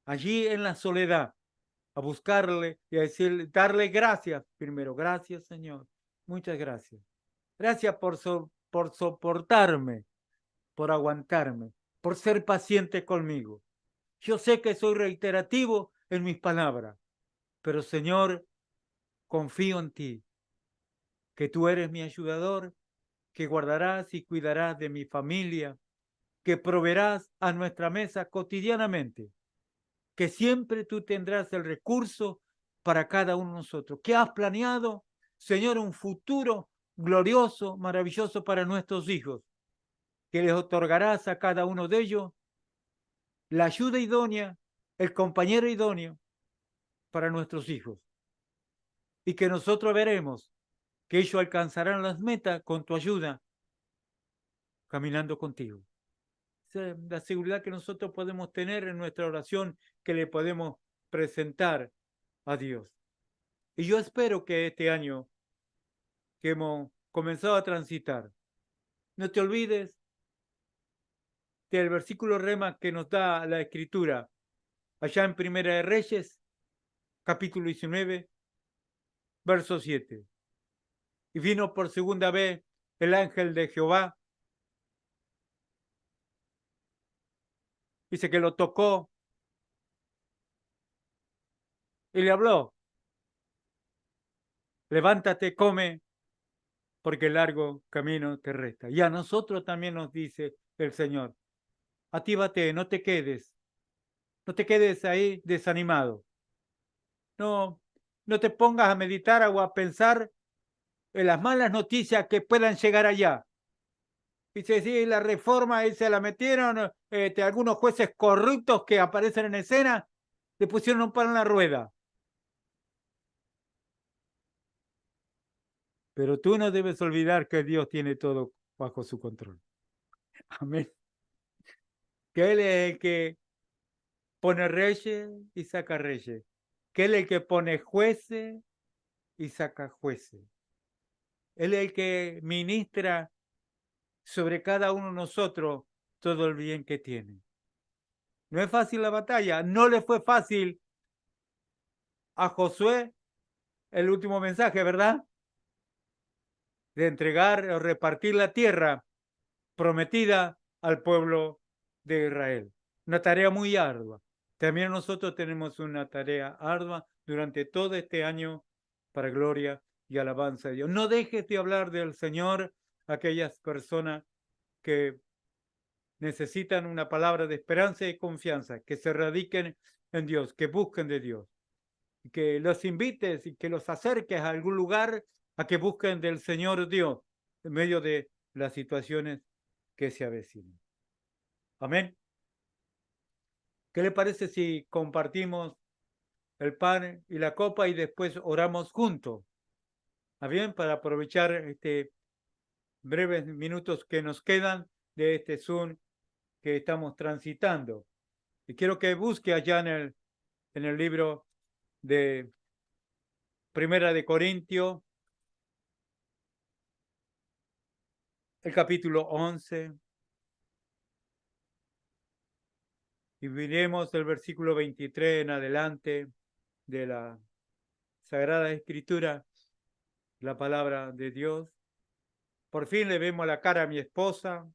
allí en la soledad, a buscarle y a decirle, darle gracias primero. Gracias, Señor. Muchas gracias. Gracias por soportarme, por aguantarme, por ser paciente conmigo. Yo sé que soy reiterativo en mis palabras, pero Señor, confío en ti, que tú eres mi ayudador, que guardarás y cuidarás de mi familia, que proveerás a nuestra mesa cotidianamente, que siempre tú tendrás el recurso para cada uno de nosotros, que has planeado, Señor, un futuro glorioso, maravilloso para nuestros hijos, que les otorgarás a cada uno de ellos la ayuda idónea, el compañero idóneo para nuestros hijos. Y que nosotros veremos que ellos alcanzarán las metas con tu ayuda, caminando contigo. Esa es la seguridad que nosotros podemos tener en nuestra oración, que le podemos presentar a Dios. Y yo espero que este año que hemos comenzado a transitar, no te olvides del versículo rema que nos da la Escritura, allá en Primera de Reyes, capítulo 19, verso 7. Y vino por segunda vez el ángel de Jehová, dice que lo tocó y le habló, levántate, come, porque el largo camino te resta. Y a nosotros también nos dice el Señor, actívate, no te quedes ahí desanimado. No, no te pongas a meditar o a pensar en las malas noticias que puedan llegar allá. Dice, sí, la reforma se la metieron algunos jueces corruptos que aparecen en escena, le pusieron un palo en la rueda. Pero tú no debes olvidar que Dios tiene todo bajo su control. Amén. Que Él es el que pone reyes y saca reyes. Que Él es el que pone jueces y saca jueces. Él es el que ministra sobre cada uno de nosotros todo el bien que tiene. No es fácil la batalla. No le fue fácil a Josué el último mensaje, ¿verdad? De entregar o repartir la tierra prometida al pueblo de Israel. Una tarea muy ardua. También nosotros tenemos una tarea ardua durante todo este año para gloria y alabanza de Dios. No dejes de hablar del Señor a aquellas personas que necesitan una palabra de esperanza y confianza, que se radiquen en Dios, que busquen de Dios, y que los invites y que los acerques a algún lugar a que busquen del Señor Dios en medio de las situaciones que se avecinan. Amén. ¿Qué le parece si compartimos el pan y la copa y después oramos juntos. ¿Está bien? Para aprovechar breves minutos que nos quedan de este Zoom que estamos transitando. Y quiero que busque allá en el libro de Primera de Corintios, el capítulo 11, y miremos el versículo 23 en adelante de la Sagrada Escritura, la palabra de Dios. Por fin le vemos la cara a mi esposa.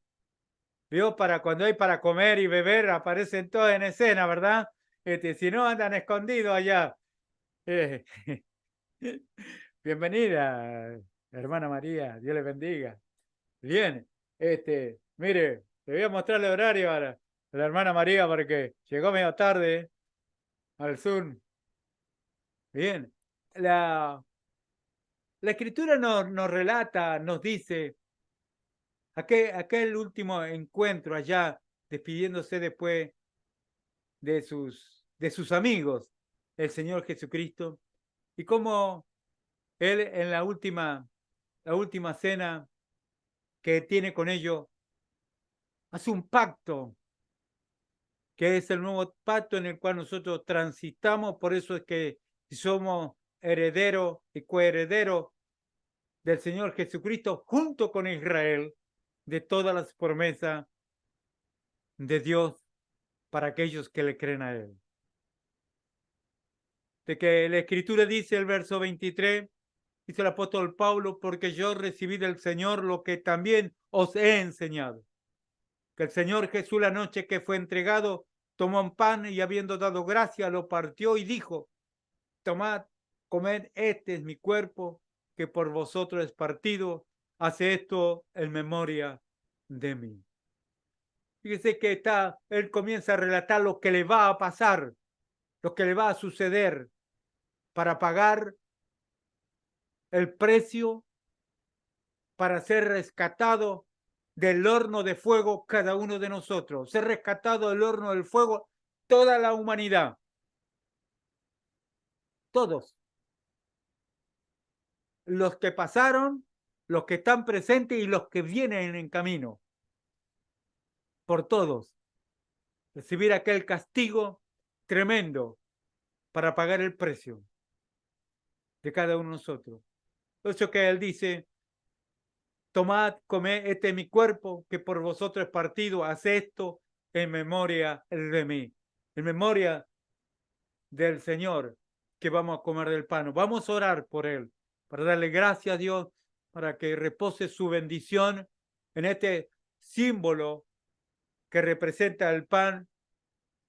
Vio, para cuando hay para comer y beber, aparecen todos en escena, ¿verdad? Si no, andan escondidos allá. Eh, Bienvenida, hermana María, Dios le bendiga. Bien, mire, le voy a mostrar el horario a la hermana María porque llegó medio tarde al Zoom. Bien, la escritura nos relata, nos dice, aquel último encuentro allá, despidiéndose después de sus amigos, el Señor Jesucristo, y cómo Él en la última cena que tiene con ellos, hace un pacto, que es el nuevo pacto en el cual nosotros transitamos. Por eso es que somos herederos y coherederos del Señor Jesucristo junto con Israel, de todas las promesas de Dios para aquellos que le creen a Él. De que la Escritura dice, el verso 23, dice el apóstol Pablo, porque yo recibí del Señor lo que también os he enseñado. Que el Señor Jesús la noche que fue entregado, tomó un pan y habiendo dado gracia, lo partió y dijo, tomad, comed, este es mi cuerpo, que por vosotros es partido, hace esto en memoria de mí. Fíjese que él comienza a relatar lo que le va a pasar, lo que le va a suceder para pagar el precio, para ser rescatado del horno de fuego cada uno de nosotros, ser rescatado del horno del fuego toda la humanidad, todos, los que pasaron, los que están presentes y los que vienen en camino, por todos, recibir aquel castigo tremendo para pagar el precio de cada uno de nosotros. Por eso que él dice, tomad, comed, este es mi cuerpo, que por vosotros es partido, haz esto en memoria de mí, en memoria del Señor, que vamos a comer del pan. Vamos a orar por él, para darle gracias a Dios, para que repose su bendición en este símbolo que representa el pan,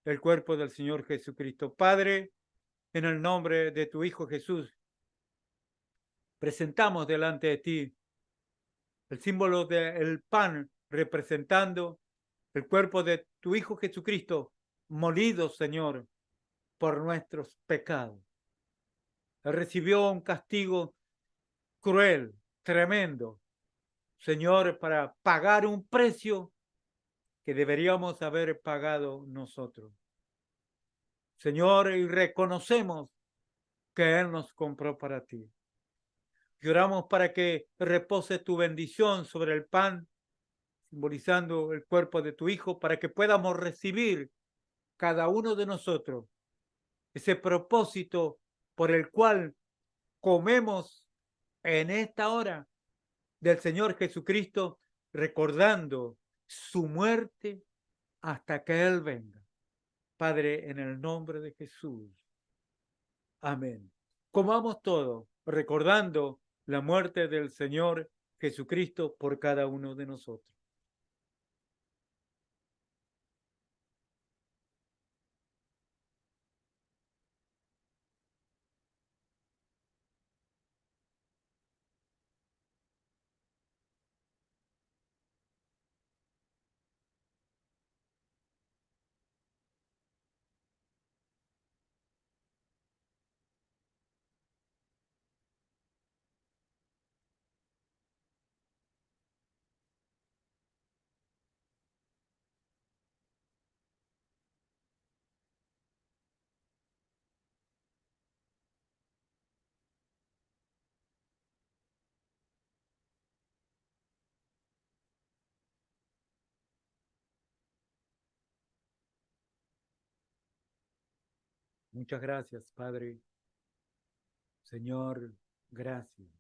el cuerpo del Señor Jesucristo. Padre, en el nombre de tu Hijo Jesús, presentamos delante de ti el símbolo del pan representando el cuerpo de tu Hijo Jesucristo, molido, Señor, por nuestros pecados. Él recibió un castigo cruel, tremendo, Señor, para pagar un precio que deberíamos haber pagado nosotros. Señor, y reconocemos que Él nos compró para ti. Lloramos para que repose tu bendición sobre el pan, simbolizando el cuerpo de tu Hijo, para que podamos recibir cada uno de nosotros ese propósito por el cual comemos en esta hora del Señor Jesucristo, recordando su muerte hasta que Él venga. Padre, en el nombre de Jesús. Amén. Comamos todo, recordando la muerte del Señor Jesucristo por cada uno de nosotros. Muchas gracias, Padre. Señor, gracias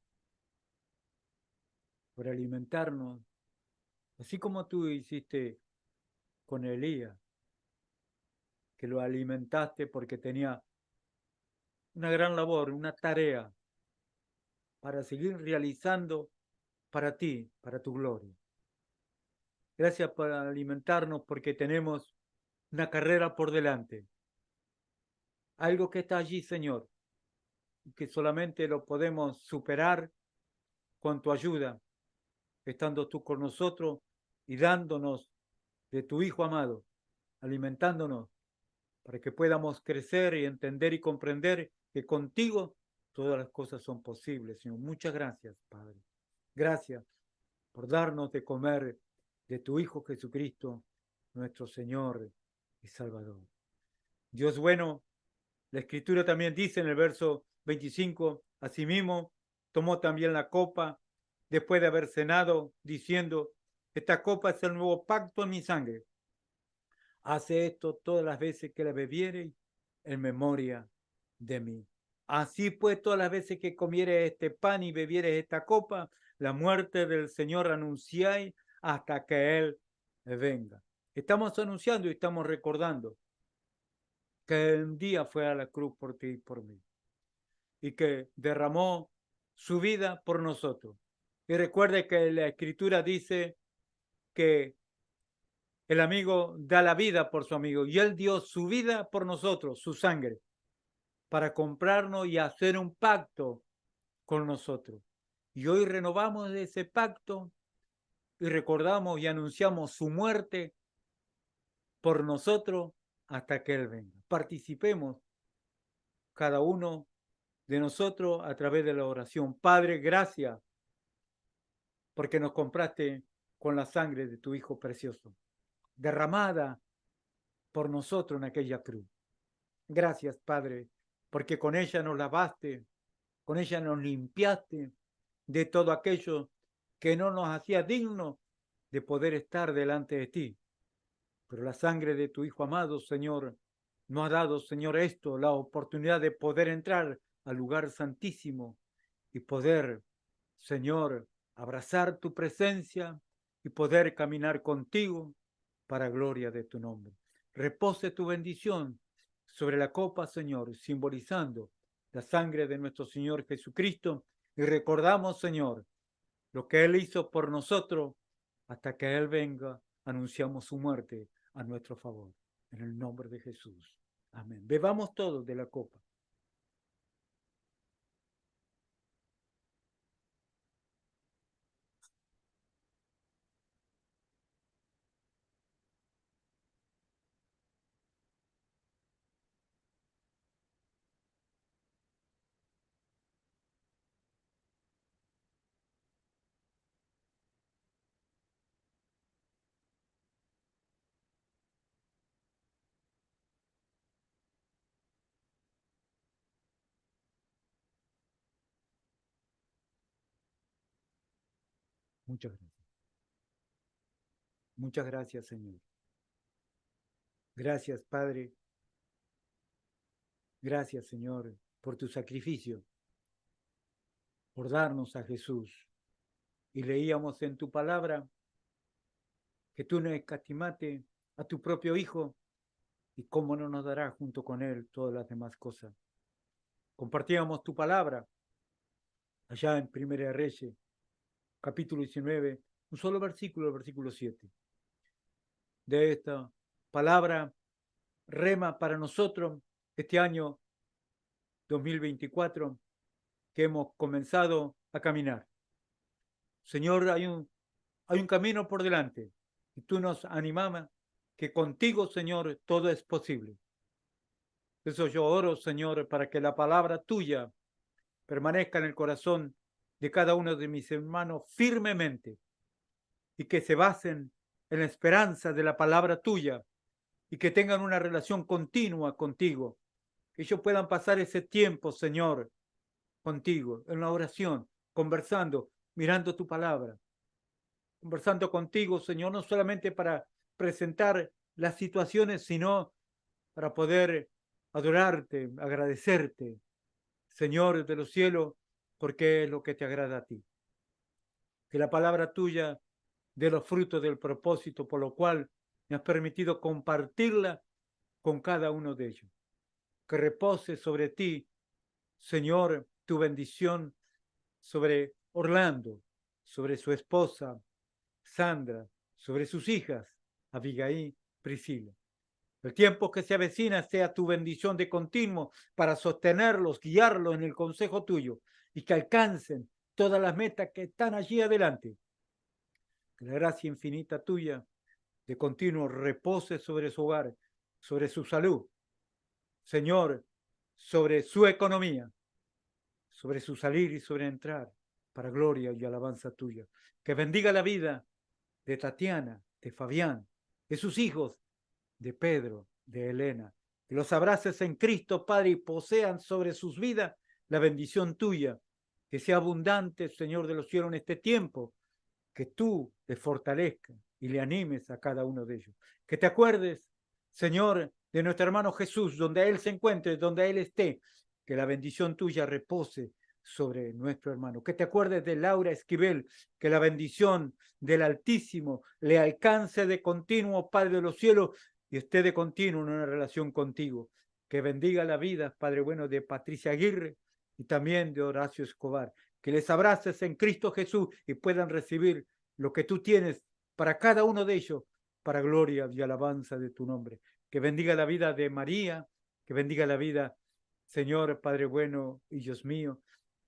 por alimentarnos, así como tú hiciste con Elías, que lo alimentaste porque tenía una gran labor, una tarea para seguir realizando para ti, para tu gloria. Gracias por alimentarnos porque tenemos una carrera por delante. Algo que está allí, Señor, que solamente lo podemos superar con tu ayuda, estando tú con nosotros y dándonos de tu Hijo amado, alimentándonos para que podamos crecer y entender y comprender que contigo todas las cosas son posibles, Señor. Muchas gracias, Padre. Gracias por darnos de comer de tu Hijo Jesucristo, nuestro Señor y Salvador. Dios bueno, la Escritura también dice en el verso 25, asimismo, tomó también la copa después de haber cenado, diciendo, esta copa es el nuevo pacto en mi sangre. Hace esto todas las veces que la bebiere en memoria de mí. Así pues, todas las veces que comiere este pan y bebiere esta copa, la muerte del Señor anunciáis hasta que Él venga. Estamos anunciando y estamos recordando que un día fue a la cruz por ti y por mí, y que derramó su vida por nosotros. Y recuerde que la Escritura dice que el amigo da la vida por su amigo y él dio su vida por nosotros, su sangre, para comprarnos y hacer un pacto con nosotros. Y hoy renovamos ese pacto y recordamos y anunciamos su muerte por nosotros hasta que Él venga. Participemos cada uno de nosotros a través de la oración. Padre, gracias porque nos compraste con la sangre de tu Hijo precioso, derramada por nosotros en aquella cruz. Gracias, Padre, porque con ella nos lavaste, con ella nos limpiaste de todo aquello que no nos hacía dignos de poder estar delante de ti. Pero la sangre de tu Hijo amado, Señor, nos ha dado, Señor, esto, la oportunidad de poder entrar al lugar santísimo y poder, Señor, abrazar tu presencia y poder caminar contigo para gloria de tu nombre. Repose tu bendición sobre la copa, Señor, simbolizando la sangre de nuestro Señor Jesucristo. Y recordamos, Señor, lo que Él hizo por nosotros hasta que Él venga, anunciamos su muerte a nuestro favor. En el nombre de Jesús. Amén. Bebamos todos de la copa. Muchas gracias. Muchas gracias, Señor. Gracias, Padre. Gracias, Señor, por tu sacrificio, por darnos a Jesús. Y leíamos en tu palabra que tú no escatimaste a tu propio Hijo y cómo no nos dará junto con Él todas las demás cosas. Compartíamos tu palabra allá en Primera de Reyes, capítulo 19, un solo versículo, el versículo 7. De esta palabra rema para nosotros este año 2024 que hemos comenzado a caminar. Señor, hay un camino por delante y tú nos animas que contigo, Señor, todo es posible. Por eso yo oro, Señor, para que la palabra tuya permanezca en el corazón de cada uno de mis hermanos firmemente y que se basen en la esperanza de la palabra tuya y que tengan una relación continua contigo, que ellos puedan pasar ese tiempo, Señor, contigo, en la oración, conversando, mirando tu palabra, conversando contigo, Señor, no solamente para presentar las situaciones, sino para poder adorarte, agradecerte, Señor de los cielos, porque es lo que te agrada a ti. Que la palabra tuya de los frutos del propósito por lo cual me has permitido compartirla con cada uno de ellos. Que repose sobre ti, Señor, tu bendición sobre Orlando, sobre su esposa, Sandra, sobre sus hijas, Abigail, Priscila. El tiempo que se avecina sea tu bendición de continuo para sostenerlos, guiarlos en el consejo tuyo y que alcancen todas las metas que están allí adelante. Que la gracia infinita tuya de continuo repose sobre su hogar, sobre su salud, Señor, sobre su economía, sobre su salir y sobre entrar, para gloria y alabanza tuya. Que bendiga la vida de Tatiana, de Fabián, de sus hijos, de Pedro, de Elena. Que los abraces en Cristo, Padre, y posean sobre sus vidas la bendición tuya. Que sea abundante, Señor de los cielos, en este tiempo. Que tú les fortalezcas y le animes a cada uno de ellos. Que te acuerdes, Señor, de nuestro hermano Jesús, donde Él se encuentre, donde Él esté. Que la bendición tuya repose sobre nuestro hermano. Que te acuerdes de Laura Esquivel, que la bendición del Altísimo le alcance de continuo, Padre de los cielos, y esté de continuo en una relación contigo. Que bendiga la vida, Padre bueno, de Patricia Aguirre y también de Horacio Escobar. Que les abraces en Cristo Jesús y puedan recibir lo que tú tienes para cada uno de ellos, para gloria y alabanza de tu nombre. Que bendiga la vida de María, que bendiga la vida, Señor, Padre bueno y Dios mío,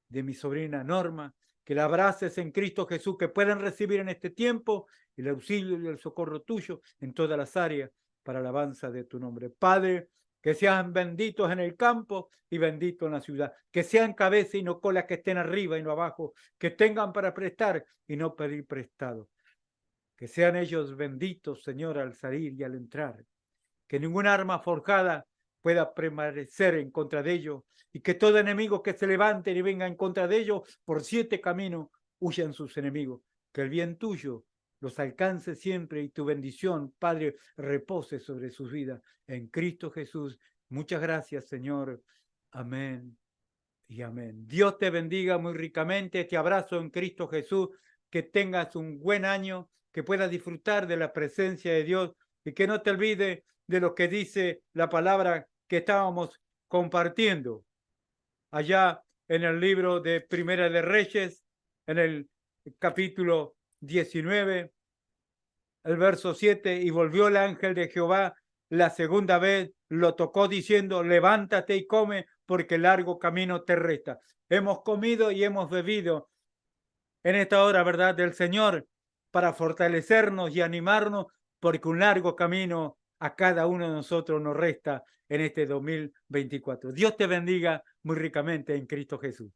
de mi sobrina Norma, que la abraces en Cristo Jesús, que puedan recibir en este tiempo el auxilio y el socorro tuyo en todas las áreas para alabanza de tu nombre. Padre, que sean benditos en el campo y benditos en la ciudad, que sean cabeza y no colas, que estén arriba y no abajo, que tengan para prestar y no pedir prestado. Que sean ellos benditos, Señor, al salir y al entrar. Que ninguna arma forjada pueda prevalecer en contra de ellos y que todo enemigo que se levante y venga en contra de ellos por 7 caminos huyan sus enemigos. Que el bien tuyo los alcance siempre y tu bendición, Padre, repose sobre sus vidas. En Cristo Jesús. Muchas gracias, Señor. Amén y amén. Dios te bendiga muy ricamente. Te abrazo en Cristo Jesús. Que tengas un buen año, que puedas disfrutar de la presencia de Dios y que no te olvides de lo que dice la palabra que estábamos compartiendo allá en el libro de Primera de Reyes, en el capítulo 19, el verso 7, y volvió el ángel de Jehová la segunda vez, lo tocó diciendo, levántate y come, porque largo camino te resta. Hemos comido y hemos bebido en esta hora, ¿verdad?, del Señor, para fortalecernos y animarnos, porque un largo camino a cada uno de nosotros nos resta en este 2024. Dios te bendiga muy ricamente en Cristo Jesús.